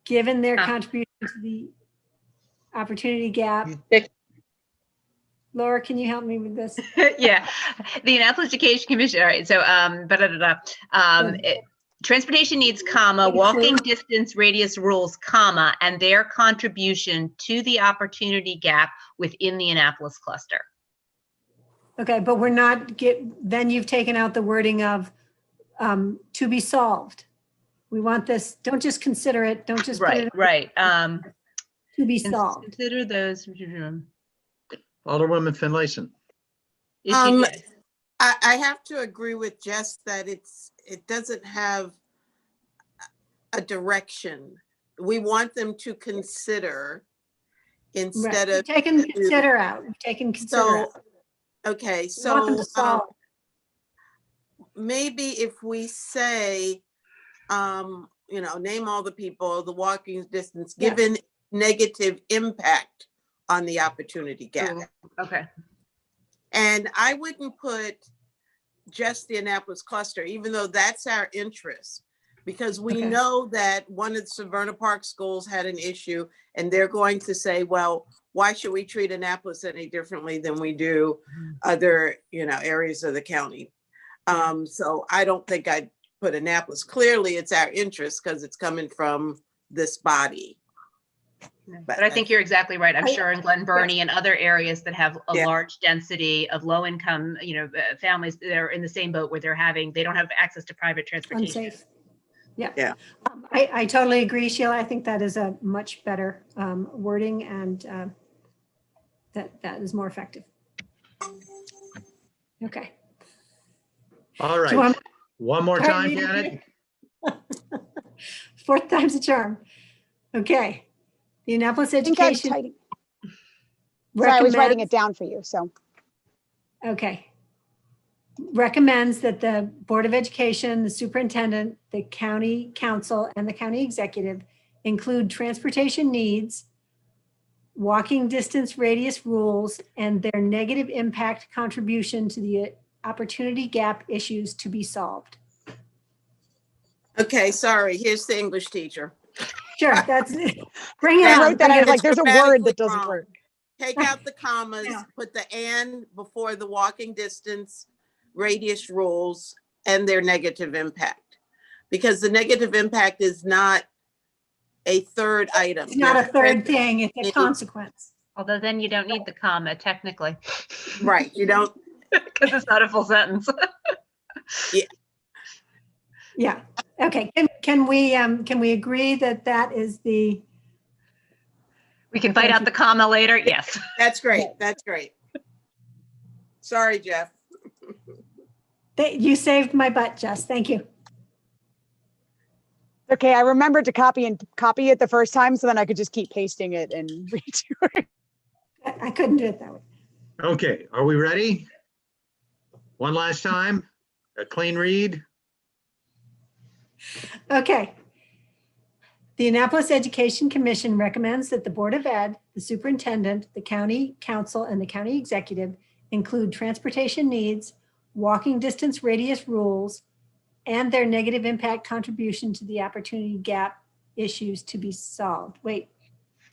Speaker 2: given their contribution to the opportunity gap. Laura, can you help me with this?
Speaker 5: Yeah, the Annapolis Education Commission. All right, so transportation needs, comma, walking distance radius rules, comma, and their contribution to the opportunity gap within the Annapolis cluster.
Speaker 2: Okay, but we're not then you've taken out the wording of to be solved. We want this, don't just consider it, don't just put it
Speaker 5: right.
Speaker 2: To be solved.
Speaker 5: Consider those.
Speaker 1: Alderwoman Finlayson.
Speaker 11: I have to agree with Jess that it doesn't have a direction. We want them to consider instead of
Speaker 2: taking consider out. Taking consider out.
Speaker 11: Okay,
Speaker 2: We want them to solve.
Speaker 11: Maybe if we say, name all the people, the walking distance, given negative impact on the opportunity gap.
Speaker 5: Okay.
Speaker 11: And I wouldn't put just the Annapolis cluster, even though that's our interest, because we know that one of the Severna Park schools had an issue, and they're going to say, well, why should we treat Annapolis any differently than we do other, areas of the county? So I don't think I'd put Annapolis. Clearly, it's our interest because it's coming from this body.
Speaker 5: But I think you're exactly right. I'm sure in Glen Burnie and other areas that have a large density of low income, families, they're in the same boat where they don't have access to private transportation.
Speaker 2: Unsafe. Yeah. I totally agree, Sheila. I think that is a much better wording, and that is more effective. Okay.
Speaker 1: All right. One more time, Janet.
Speaker 2: Fourth time's a charm. Okay. The Annapolis Education.
Speaker 8: Sorry, I was writing it down for you, so.
Speaker 2: Okay. Recommends that the Board of Education, the Superintendent, the County Council, and the County Executive include transportation needs, walking distance radius rules, and their negative impact contribution to the opportunity gap issues to be solved.
Speaker 11: Okay, sorry. Here's the English teacher.
Speaker 2: Sure, that's it. Bring it
Speaker 8: I
Speaker 2: on.
Speaker 8: wrote that. I was like, there's a word that doesn't
Speaker 11: wrong.
Speaker 8: work.
Speaker 11: Take out the commas, put the and before the walking distance radius rules and their negative impact. Because the negative impact is not a third item.
Speaker 2: It's not a third thing, it's a consequence.
Speaker 5: Although then you don't need the comma technically.
Speaker 11: Right, you don't.
Speaker 5: Because it's not a full sentence.
Speaker 2: Yeah. Okay. Can we agree that is the?
Speaker 5: We can fight out the comma later. Yes.
Speaker 11: That's great. That's great. Sorry, Jeff.
Speaker 2: You saved my butt, Jess. Thank you.
Speaker 8: Okay, I remembered to copy it the first time, so then I could just keep pasting it and redo it.
Speaker 2: I couldn't do it that way.
Speaker 1: Okay, are we ready? One last time, a clean read.
Speaker 2: Okay. The Annapolis Education Commission recommends that the Board of Ed, the Superintendent, the County Council, and the County Executive include transportation needs, walking distance radius rules, and their negative impact contribution to the opportunity gap issues to be solved. Wait,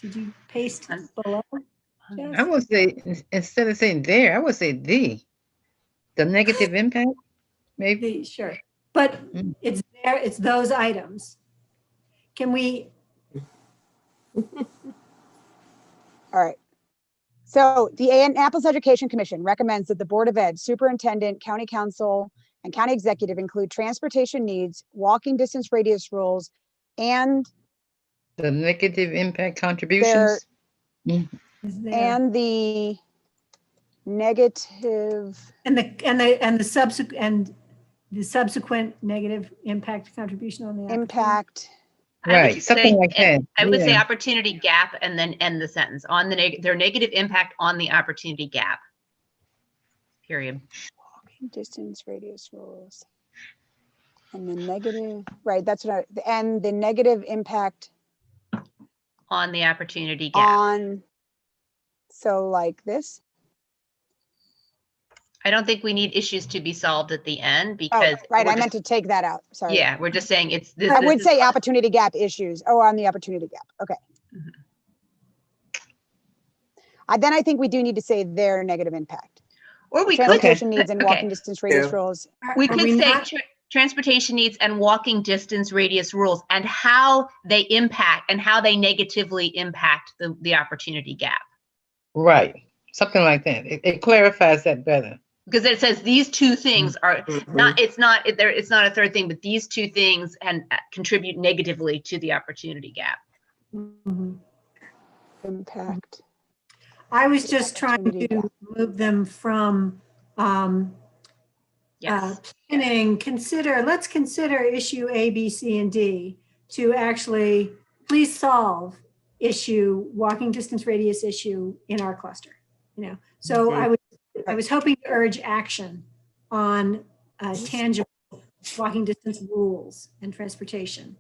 Speaker 2: Did you paste below?
Speaker 3: I
Speaker 2: Jess?
Speaker 3: would say, instead of saying there, I would say the negative impact, maybe.
Speaker 2: Sure, but
Speaker 3: Mm.
Speaker 2: it's there, it's those items. Can we,
Speaker 8: All right. So the Annapolis Education Commission recommends that the Board of Ed, Superintendent, County Council, and County Executive include transportation needs, walking distance radius rules, and
Speaker 3: The negative impact contributions.
Speaker 2: is there,
Speaker 8: and the negative
Speaker 2: and the subsequent negative impact contribution on the opportunity?
Speaker 8: impact.
Speaker 5: I would
Speaker 3: Right, something
Speaker 5: say-
Speaker 3: like that.
Speaker 5: I would say
Speaker 3: Yeah.
Speaker 5: opportunity gap and then end the sentence on their negative impact on the opportunity gap. Period.
Speaker 8: Walking distance radius rules. And the negative, right, that's what and the negative impact
Speaker 5: On the opportunity gap.
Speaker 8: on, so like this?
Speaker 5: I don't think we need issues to be solved at the end
Speaker 8: Oh,
Speaker 5: because.
Speaker 8: right,
Speaker 5: we're
Speaker 8: I meant to
Speaker 5: just-
Speaker 8: take that out, sorry.
Speaker 5: Yeah, we're just saying it's this.
Speaker 8: I
Speaker 5: this
Speaker 8: would
Speaker 5: is
Speaker 8: say
Speaker 5: what-
Speaker 8: opportunity gap issues. Oh, on the opportunity gap, okay.
Speaker 5: Mhm.
Speaker 8: Then I think we do need to say their negative impact.
Speaker 5: Or we could,
Speaker 8: Transportation needs and
Speaker 5: okay.
Speaker 8: walking distance radius
Speaker 13: Yeah.
Speaker 8: rules.
Speaker 5: we
Speaker 2: Are
Speaker 5: could
Speaker 2: we
Speaker 5: say
Speaker 2: not-
Speaker 5: transportation needs and walking distance radius rules and how they impact and how they negatively impact the opportunity gap.
Speaker 3: Right, something like that. It clarifies that better.
Speaker 5: Because it says these two things are not, it's not a third thing, but these two things and contribute negatively to the opportunity gap.
Speaker 2: Mhm.
Speaker 8: Impact.
Speaker 2: I was just trying
Speaker 8: Opportunity
Speaker 2: to
Speaker 8: gap.
Speaker 2: move them from
Speaker 5: Yes.
Speaker 2: planning, let's consider issue A, B, C, and D to actually please solve issue, walking distance radius issue in our cluster. So I was hoping to urge action on tangible walking distance rules and transportation.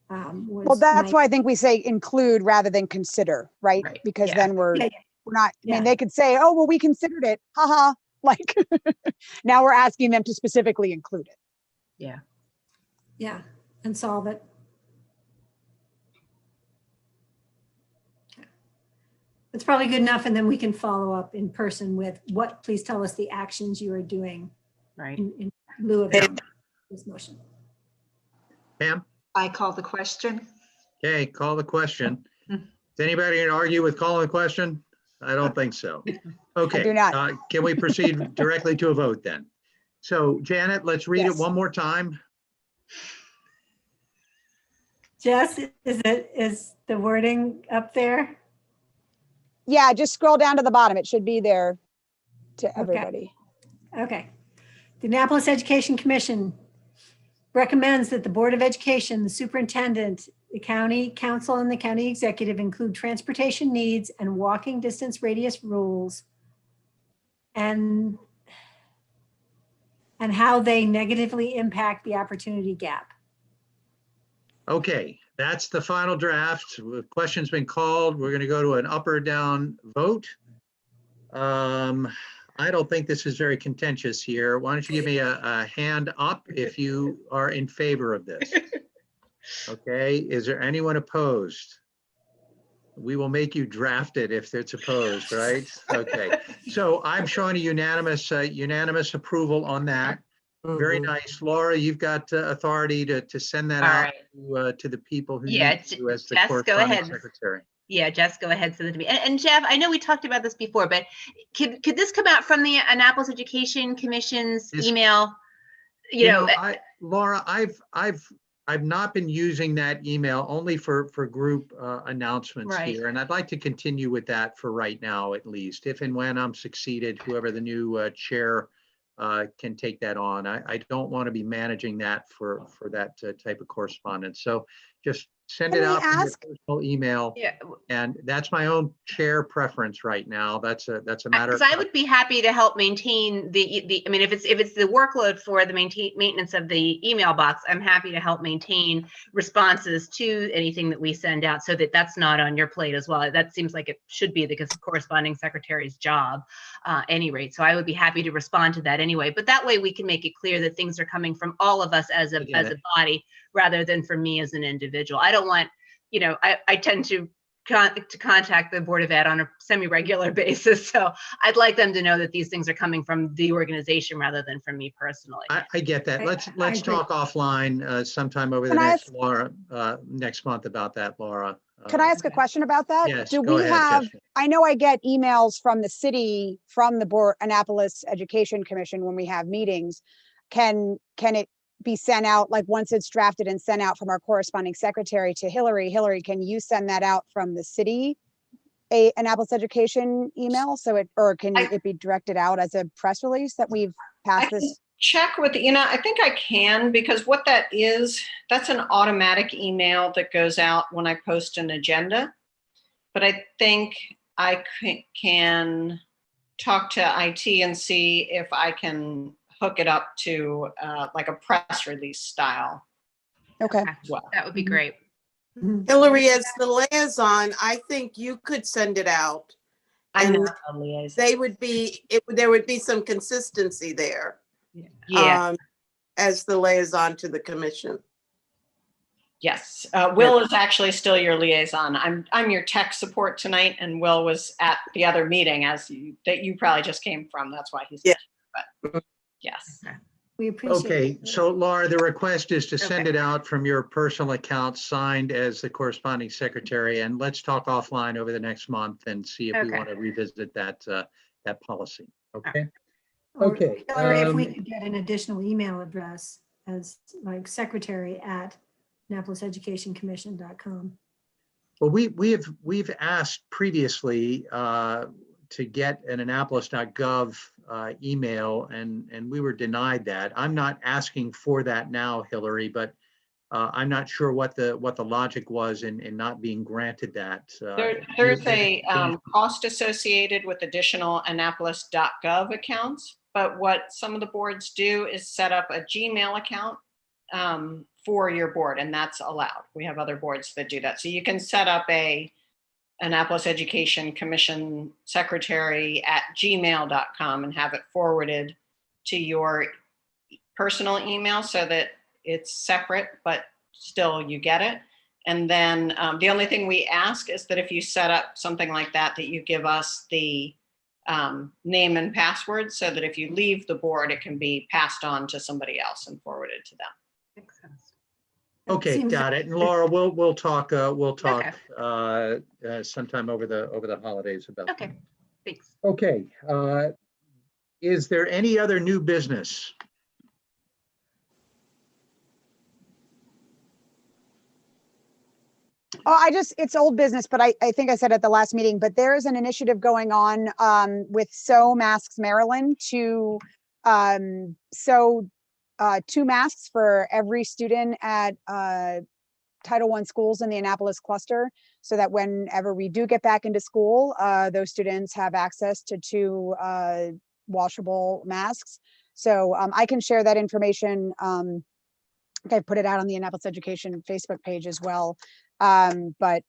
Speaker 8: Well, that's why I think we say include rather than consider, right?
Speaker 5: Right,
Speaker 8: Because
Speaker 5: yeah.
Speaker 8: then we're
Speaker 2: Yeah,
Speaker 8: not, I
Speaker 2: yeah.
Speaker 8: mean, they could say, oh, well, we considered it, haha, like, now we're asking them to specifically include it.
Speaker 2: yeah, and solve it. It's probably good enough, and then we can follow up in person with please tell us the actions you are doing
Speaker 5: Right.
Speaker 2: in lieu of
Speaker 13: Yeah.
Speaker 2: this motion.
Speaker 1: Pam?
Speaker 6: I call the question.
Speaker 1: Okay, call the question.
Speaker 5: Hmm.
Speaker 1: Is anybody going to argue with calling the question? I don't think so. Okay.
Speaker 8: do not.
Speaker 1: Can we proceed directly to a vote then? So Janet, let's read it
Speaker 8: Yes.
Speaker 1: one more time.
Speaker 2: Jess, is the wording up there?
Speaker 8: Yeah, just scroll down to the bottom. It should be there to everybody.
Speaker 2: Okay. The Annapolis Education Commission recommends that the Board of Education, the superintendent, the county council, and the county executive include transportation needs and walking distance radius rules and how they negatively impact the opportunity gap.
Speaker 1: Okay, that's the final draft. The question's been called. We're going to go to an up or down vote. I don't think this is very contentious here. Why don't you give me a hand up if you are in favor of this? Okay, is there anyone opposed? We will make you draft it if it's opposed, right? Okay, so I'm showing a unanimous approval on that. Very nice. Laura, you've got authority to send that
Speaker 5: All
Speaker 1: out
Speaker 5: right.
Speaker 1: to the people who
Speaker 5: Yeah,
Speaker 1: need to as the
Speaker 5: Jess, go
Speaker 1: corresponding
Speaker 5: ahead.
Speaker 1: secretary.
Speaker 5: Yeah, Jess, go ahead, send it to me. And Jeff, I know we talked about this before, but could this come out from the Annapolis Education Commission's
Speaker 1: This-
Speaker 5: email? You know,
Speaker 1: Laura, I've not been using that email only for group announcements
Speaker 5: Right.
Speaker 1: here, and I'd like to continue with that for right now, at least. If and when I'm succeeded, whoever the new chair can take that on. I don't want to be managing that for that type of correspondence. So just send it
Speaker 8: Can we
Speaker 1: out from your
Speaker 8: ask-
Speaker 1: personal email,
Speaker 5: yeah,
Speaker 1: and that's my own chair preference right now. That's a matter of.
Speaker 5: because I would be happy to help maintain I mean, if it's the workload for the maintenance of the email box, I'm happy to help maintain responses to anything that we send out so that that's not on your plate as well. That seems like it should be the corresponding secretary's job, any rate. So I would be happy to respond to that anyway. But that way we can make it clear that things are coming from all of us as a
Speaker 1: get it.
Speaker 5: body rather than from me as an individual. I don't want, I tend to to contact the Board of Ed on a semi-regular basis. So I'd like them to know that these things are coming from the organization rather than from me personally.
Speaker 1: I get that. Let's
Speaker 2: agree.
Speaker 1: talk offline sometime over the
Speaker 8: Can I
Speaker 1: next next month about that, Laura.
Speaker 8: Can I ask a question about that?
Speaker 1: Yes,
Speaker 8: Do
Speaker 1: go
Speaker 8: we
Speaker 1: ahead,
Speaker 8: have,
Speaker 1: Jessica.
Speaker 8: I know I get emails from the city, from the board, Annapolis Education Commission when we have meetings. Can it be sent out, like once it's drafted and sent out from our corresponding secretary to Hillary? Hillary, can you send that out from the city, Annapolis Education email? So or can it be directed out as a press release that we've passed this?
Speaker 12: Check with Ina. I think I can, because what that is, that's an automatic email that goes out when I post an agenda. But I think I can talk to IT and see if I can hook it up to like a press release style.
Speaker 8: Okay.
Speaker 12: Well,
Speaker 5: That would be great.
Speaker 11: Hillary, as the liaison, I think you could send it out.
Speaker 12: I'm
Speaker 11: And
Speaker 12: not a liaison.
Speaker 11: they would be, there would be some consistency there.
Speaker 12: Yeah.
Speaker 11: As the liaison to the commission.
Speaker 12: Yes. Will is actually still your liaison. I'm your tech support tonight, and Will was at the other meeting that you probably just came from. That's why he's
Speaker 11: Yeah.
Speaker 12: But yes.
Speaker 2: We appreciate
Speaker 1: Okay,
Speaker 2: it.
Speaker 1: so Laura, the request is to send it out from your personal account signed as the corresponding secretary, and let's talk offline over the next month and see if we
Speaker 5: Okay.
Speaker 1: want to revisit that policy. Okay.
Speaker 2: Or,
Speaker 1: Okay,
Speaker 2: Hillary, if we could get an additional email address as like secretary@AnnapolisEducationCommission.com.
Speaker 1: Well, we've asked previously to get an Annapolis.gov email, and we were denied that. I'm not asking for that now, Hillary, but I'm not sure what the logic was in not being granted that.
Speaker 12: There's a cost associated with additional Annapolis.gov accounts, but what some of the boards do is set up a Gmail account for your board, and that's allowed. We have other boards that do that. So you can set up a Annapolis Education Commission secretary at gmail.com and have it forwarded to your personal email so that it's separate, but still you get it. And then the only thing we ask is that if you set up something like that, that you give us the name and password so that if you leave the board, it can be passed on to somebody else and forwarded to them.
Speaker 5: Makes sense.
Speaker 1: Okay,
Speaker 2: Seems
Speaker 1: got
Speaker 2: like-
Speaker 1: it. And Laura, we'll talk sometime over the holidays about that.
Speaker 5: Okay, thanks.
Speaker 1: Okay, is there any other new business?
Speaker 8: Oh, it's old business, but I think I said at the last meeting, but there is an initiative going on with Sew Masks Maryland to sew 2 masks for every student at Title I schools in the Annapolis cluster, so that whenever we do get back into school, those students have access to 2 washable masks. So I can share that information. I put it out on the Annapolis Education Facebook page as well. But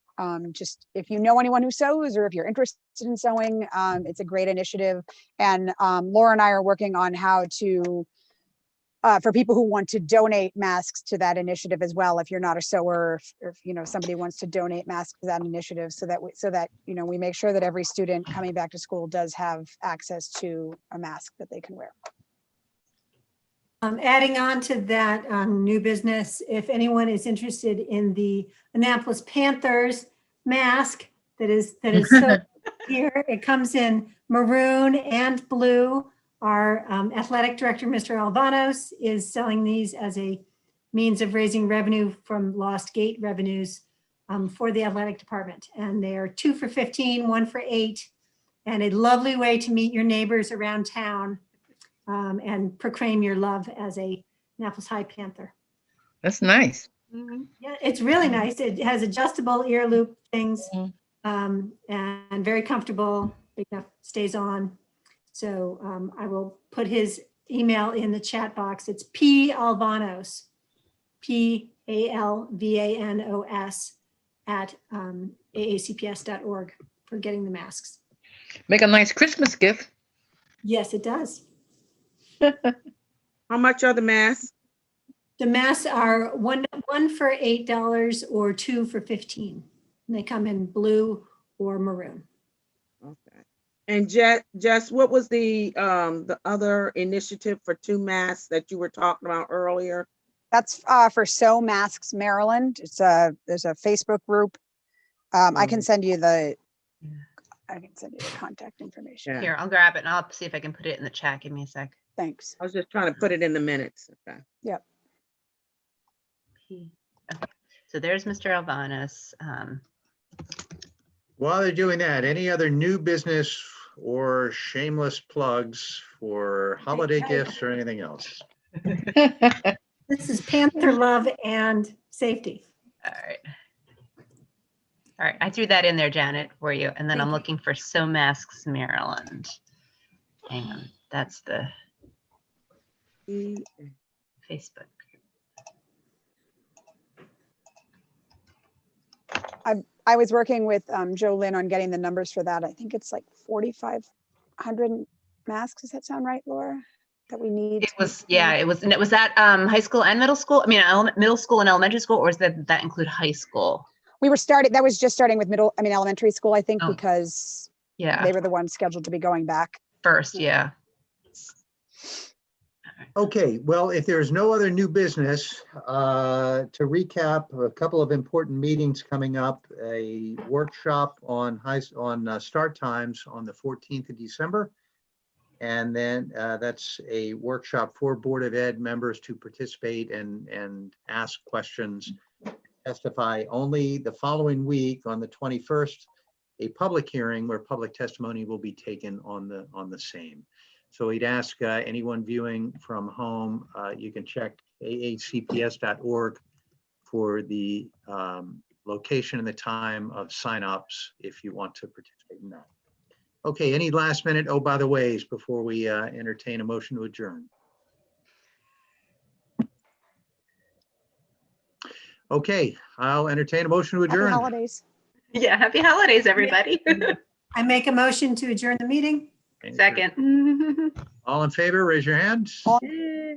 Speaker 8: just if you know anyone who sews, or if you're interested in sewing, it's a great initiative. And Laura and I are working on how to, for people who want to donate masks to that initiative as well. If you're not a sewer, or if somebody wants to donate masks to that initiative, so that we make sure that every student coming back to school does have access to a mask that they can wear.
Speaker 2: Adding on to that new business, if anyone is interested in the Annapolis Panthers mask that is so here, it comes in maroon and blue. Our athletic director, Mr. Alvanos, is selling these as a means of raising revenue from lost gate revenues for the athletic department. And they are 2 for $15, 1 for $8, and a lovely way to meet your neighbors around town. And proclaim your love as a Annapolis High Panther.
Speaker 3: That's nice.
Speaker 2: Yeah, it's really nice. It has adjustable ear loop things, and very comfortable, big enough, stays on. So I will put his email in the chat box. It's P. Alvanos, PALVANOS at aacps.org for getting the masks.
Speaker 3: Make a nice Christmas gift.
Speaker 2: Yes, it does.
Speaker 9: How much are the masks?
Speaker 2: The masks are one for $8 or 2 for $15. And they come in blue or maroon.
Speaker 9: Okay. And Jess, what was the other initiative for 2 masks that you were talking about earlier?
Speaker 8: That's for Sew Masks Maryland. There's a Facebook group. I can send you the contact information.
Speaker 9: Yeah.
Speaker 5: Here, I'll grab it and I'll see if I can put it in the chat. Give me a sec.
Speaker 8: Thanks.
Speaker 9: I was just trying to put it in the minutes. Okay.
Speaker 8: Yep.
Speaker 5: Okay. So there's Mr. Alvanas.
Speaker 1: While they're doing that, any other new business or shameless plugs for holiday gifts or anything else?
Speaker 2: This is Panther Love and Safety.
Speaker 5: All right. All right, I threw that in there, Janet, for you. And then
Speaker 2: Thank
Speaker 5: I'm
Speaker 2: you.
Speaker 5: looking for Sew Masks Maryland. Hang on, that's the Facebook.
Speaker 8: I was working with Joe Lynn on getting the numbers for that. I think it's like 4,500 masks. Does that sound right, Laura? That we need?
Speaker 5: It was, yeah, it was, and it was that high school and middle school? I mean, middle school and elementary school, or does that include high school?
Speaker 8: That was just starting with elementary school, I think,
Speaker 5: Oh.
Speaker 8: because
Speaker 5: Yeah,
Speaker 8: they were the ones scheduled to be going back.
Speaker 5: first, yeah.
Speaker 1: Okay, well, if there's no other new business, to recap, a couple of important meetings coming up, a workshop on start times on the 14th of December. And then that's a workshop for Board of Ed members to participate and ask questions, testify. Only the following week on the 21st, a public hearing where public testimony will be taken on the same. So we'd ask anyone viewing from home, you can check ahcps.org for the location and the time of signups if you want to participate in that. Okay, any last minute, oh, by the ways, before we entertain a motion to adjourn? Okay, I'll entertain a motion to
Speaker 8: Happy
Speaker 1: adjourn.
Speaker 8: holidays.
Speaker 5: Yeah, happy holidays, everybody.
Speaker 2: I make a motion to adjourn the meeting.
Speaker 5: Second.
Speaker 1: All in favor, raise your hand.
Speaker 8: All
Speaker 5: Yay.